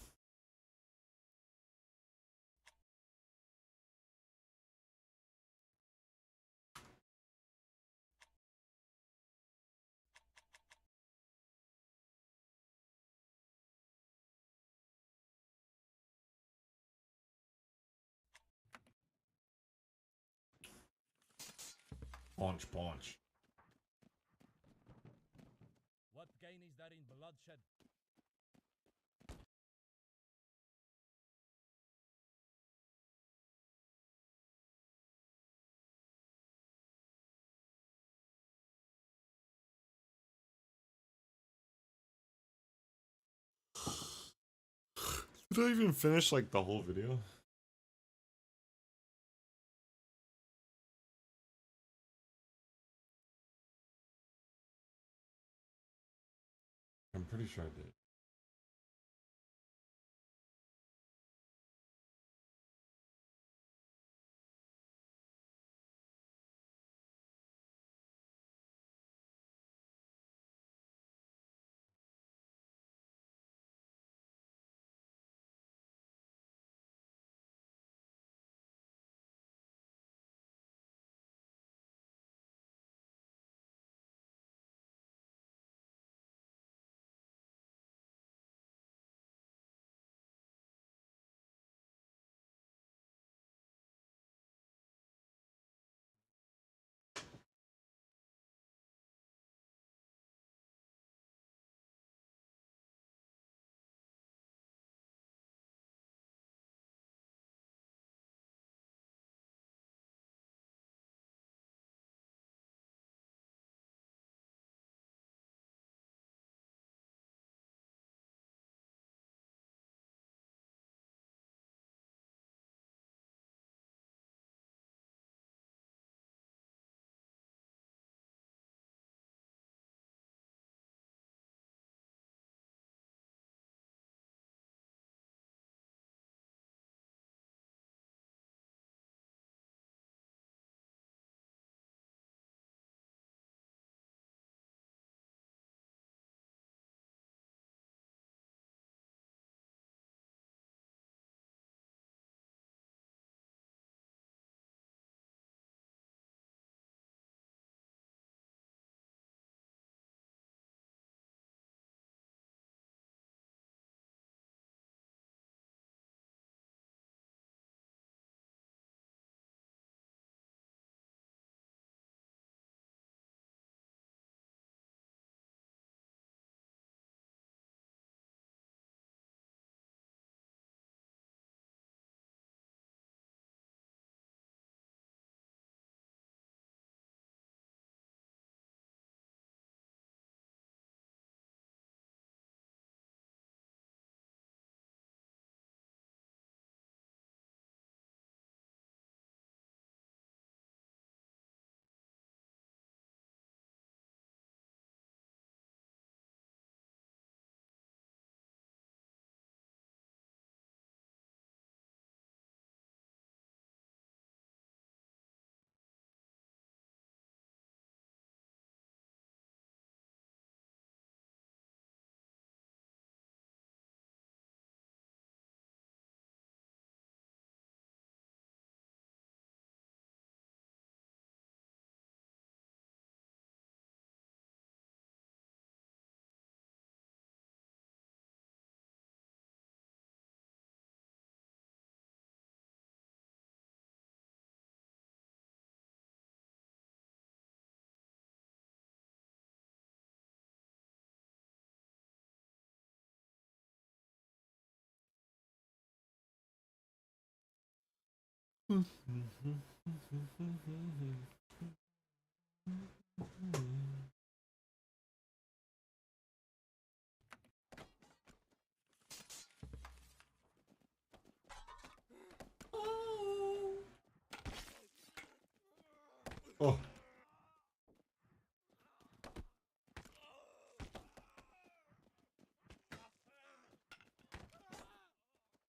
Punch, punch. What gain is there in bloodshed? Did I even finish like the whole video? I'm pretty sure I did. Oh.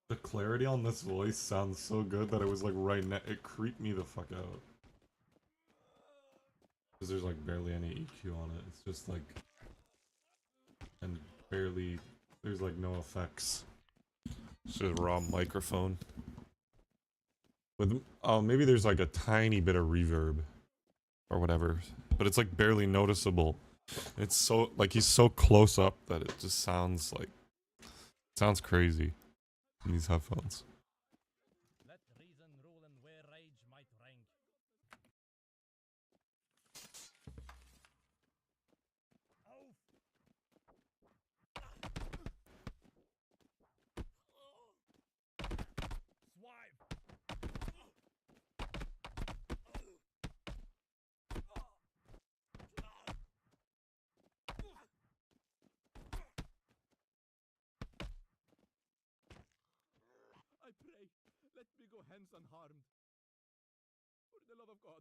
The clarity on this voice sounds so good that it was like it creeped me the fuck out. Because there's like barely any EQ on it. It's just like, and barely, there's like no effects. It's just a raw microphone. With, maybe there's like a tiny bit of reverb or whatever, but it's like barely noticeable. It's so, like he's so close up that it just sounds like, sounds crazy in these headphones. Let reason rule and where rage might rank. I pray, let me go hence unharmed. For the love of God,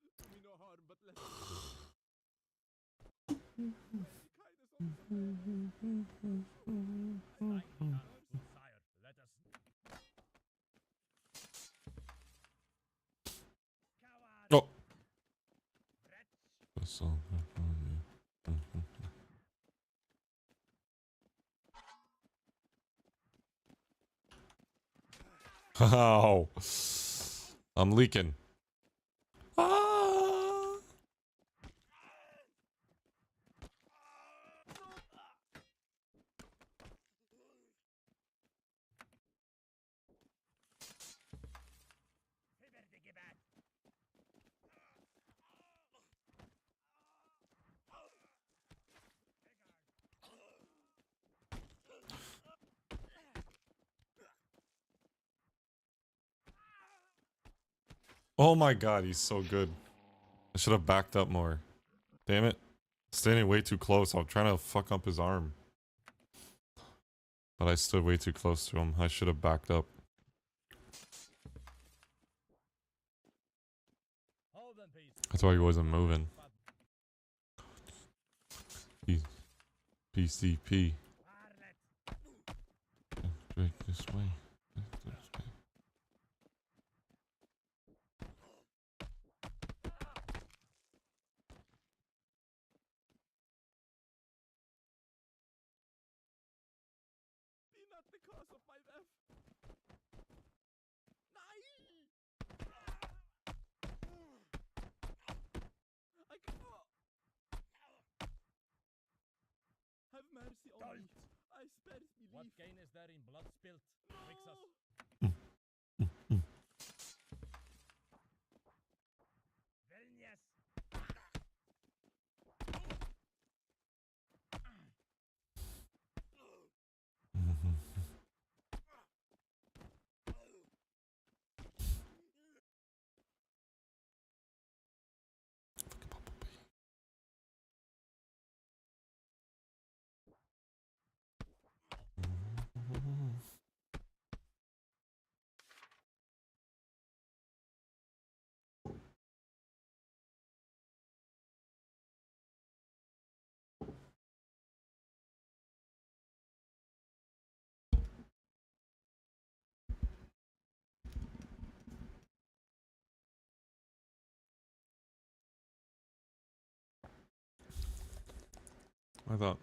do me no harm, but let Oh. How? I'm leaking. Ah! Oh my god, he's so good. I should have backed up more. Damn it. Standing way too close. I'm trying to fuck up his arm. But I stood way too close to him. I should have backed up. That's why he wasn't moving. PCP. Drake this way. be not the cause of my death. I cannot. Have mercy on me. I scarce believe. What gain is there in blood spilt? Rixus. Vilnius. I thought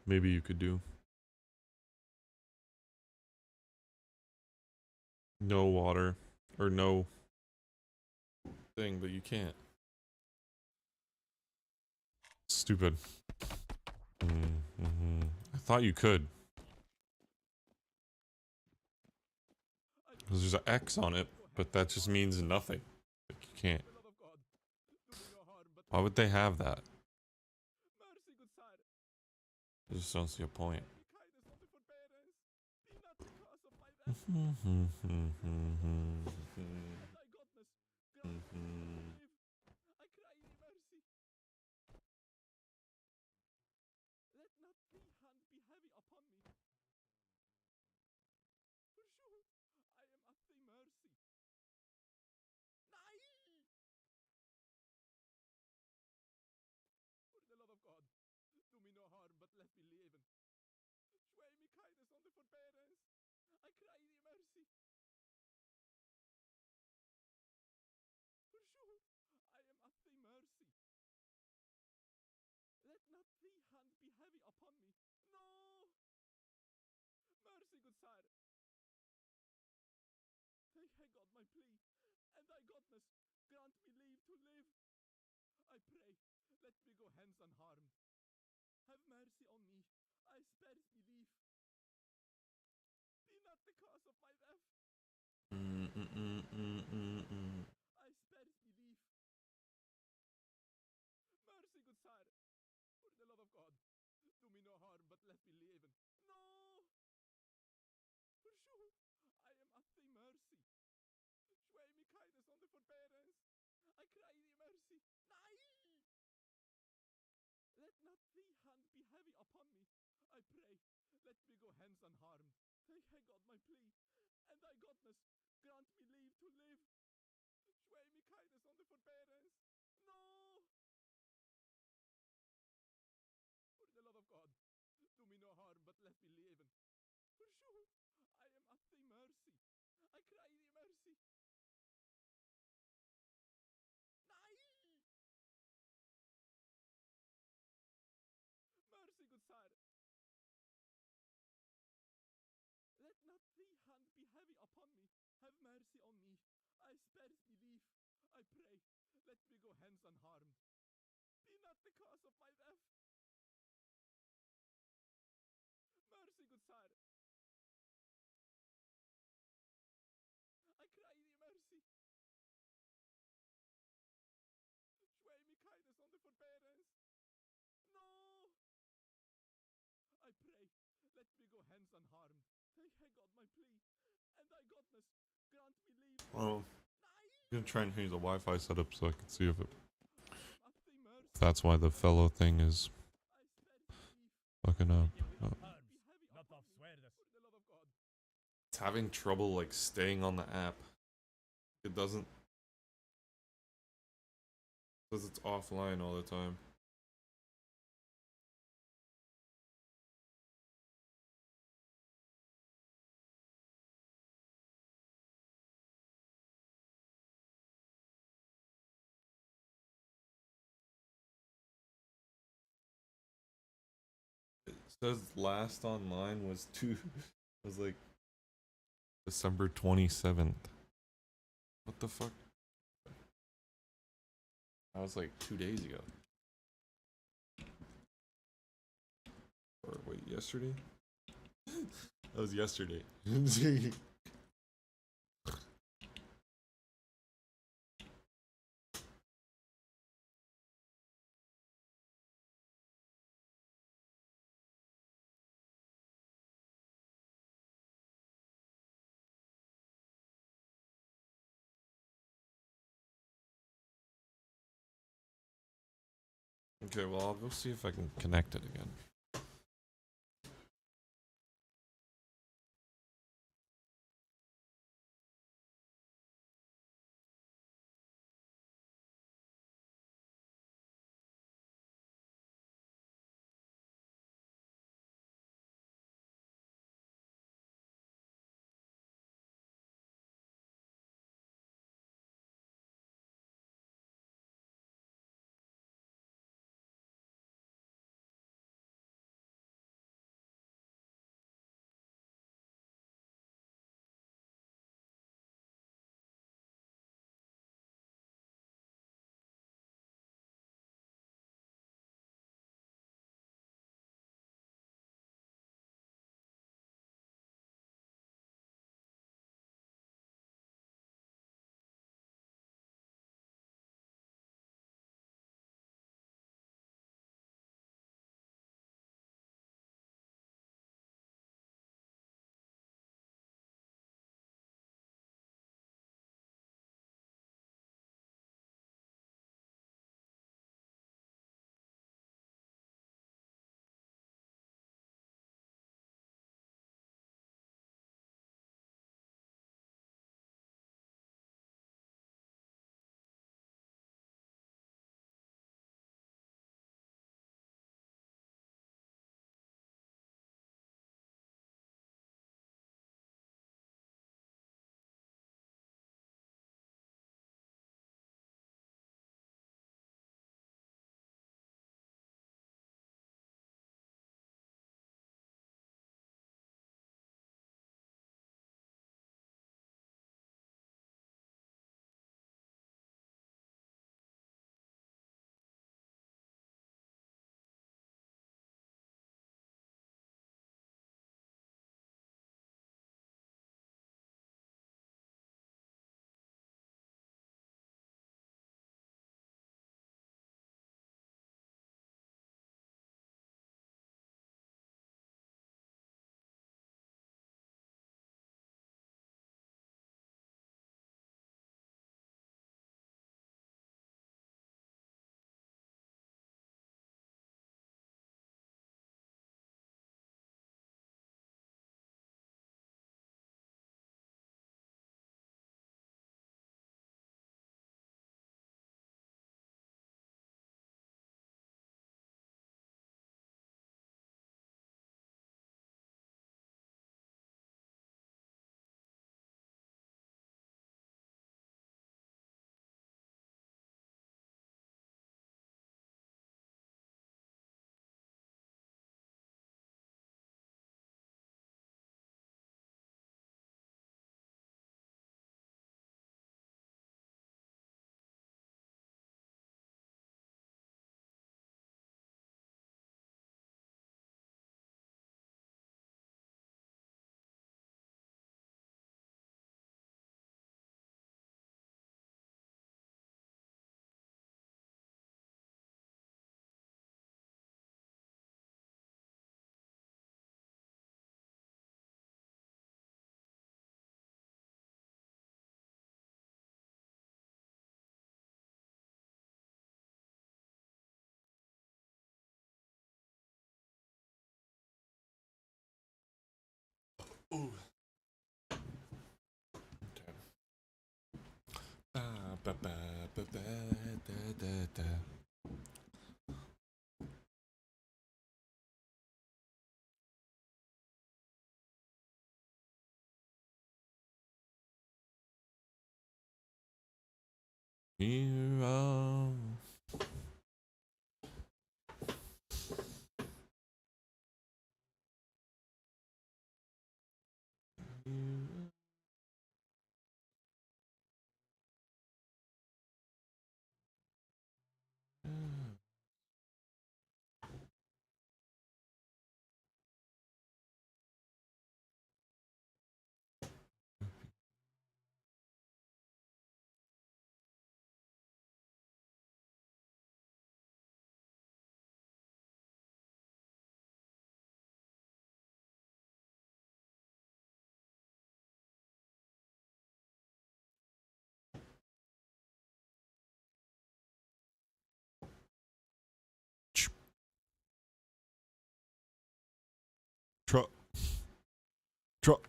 maybe you could do no water or no thing, but you can't. Stupid. I thought you could. Because there's an X on it, but that just means nothing. Like you can't. Why would they have that? I just don't see a point. Well, I'm gonna try and change the Wi-Fi setup so I can see if it. If that's why the fellow thing is fucking up. It's having trouble like staying on the app. It doesn't. It says it's offline all the time. It says last online was was like December 27th. What the fuck? That was like 2 days ago. Or wait, yesterday? That was yesterday. Okay, well, I'll go see if I can connect it again. Hero. Truck. Truck.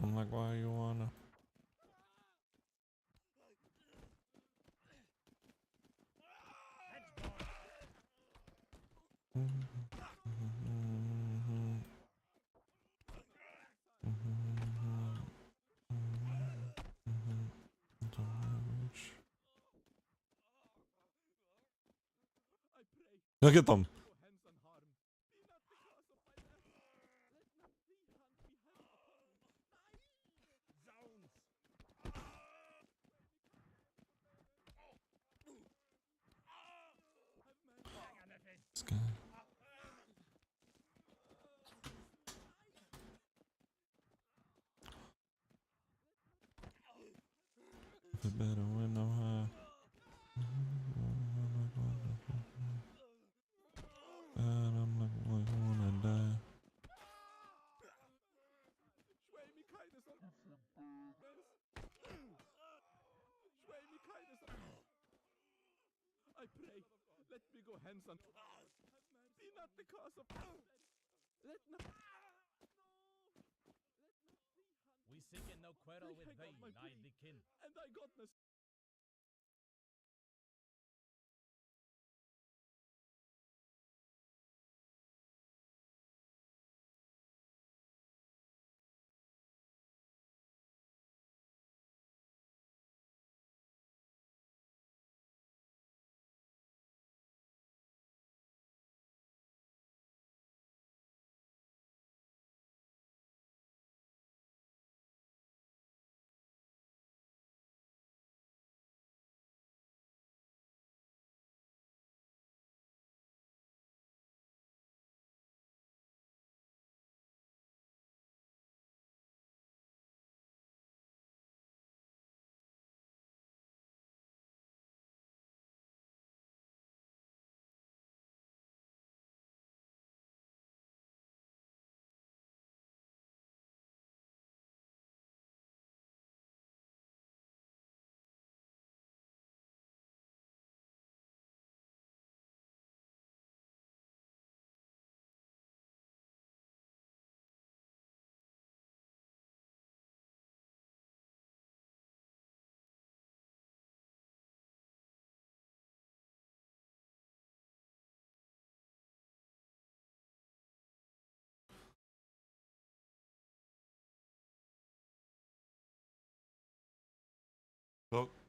I'm like, why you wanna? Look at them. This guy. The better when I'm high. And I'm like I wanna die. I pray, let me go hence and be not the cause of let not We seek in no quarrel with I got thee, my nigh plea, the kin. and I got my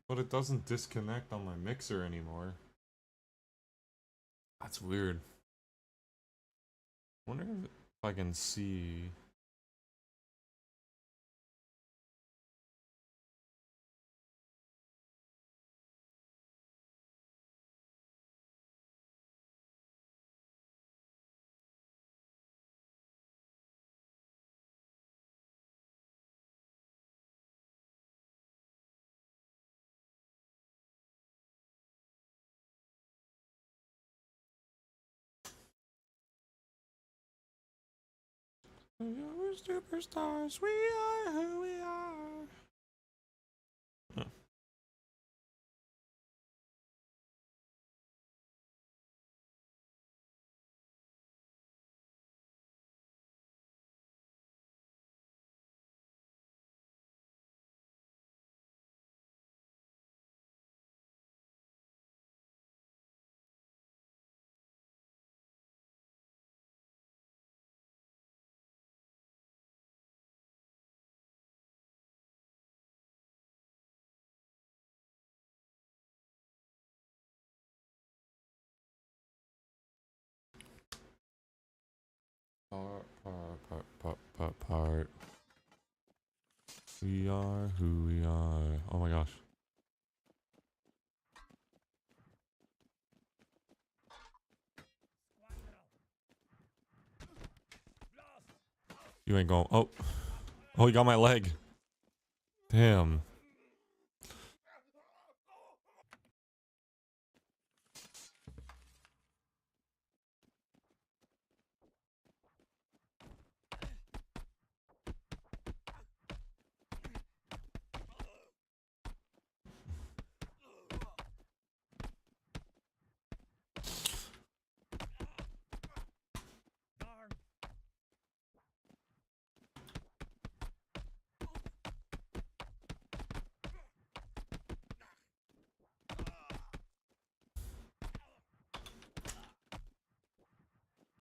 But it doesn't disconnect on my mixer anymore. That's weird. Wonder if I can see. We are superstars. We are who we are. Huh. Part. We are who we are. Oh my gosh. You ain't going. Oh. Oh, he got my leg. Damn.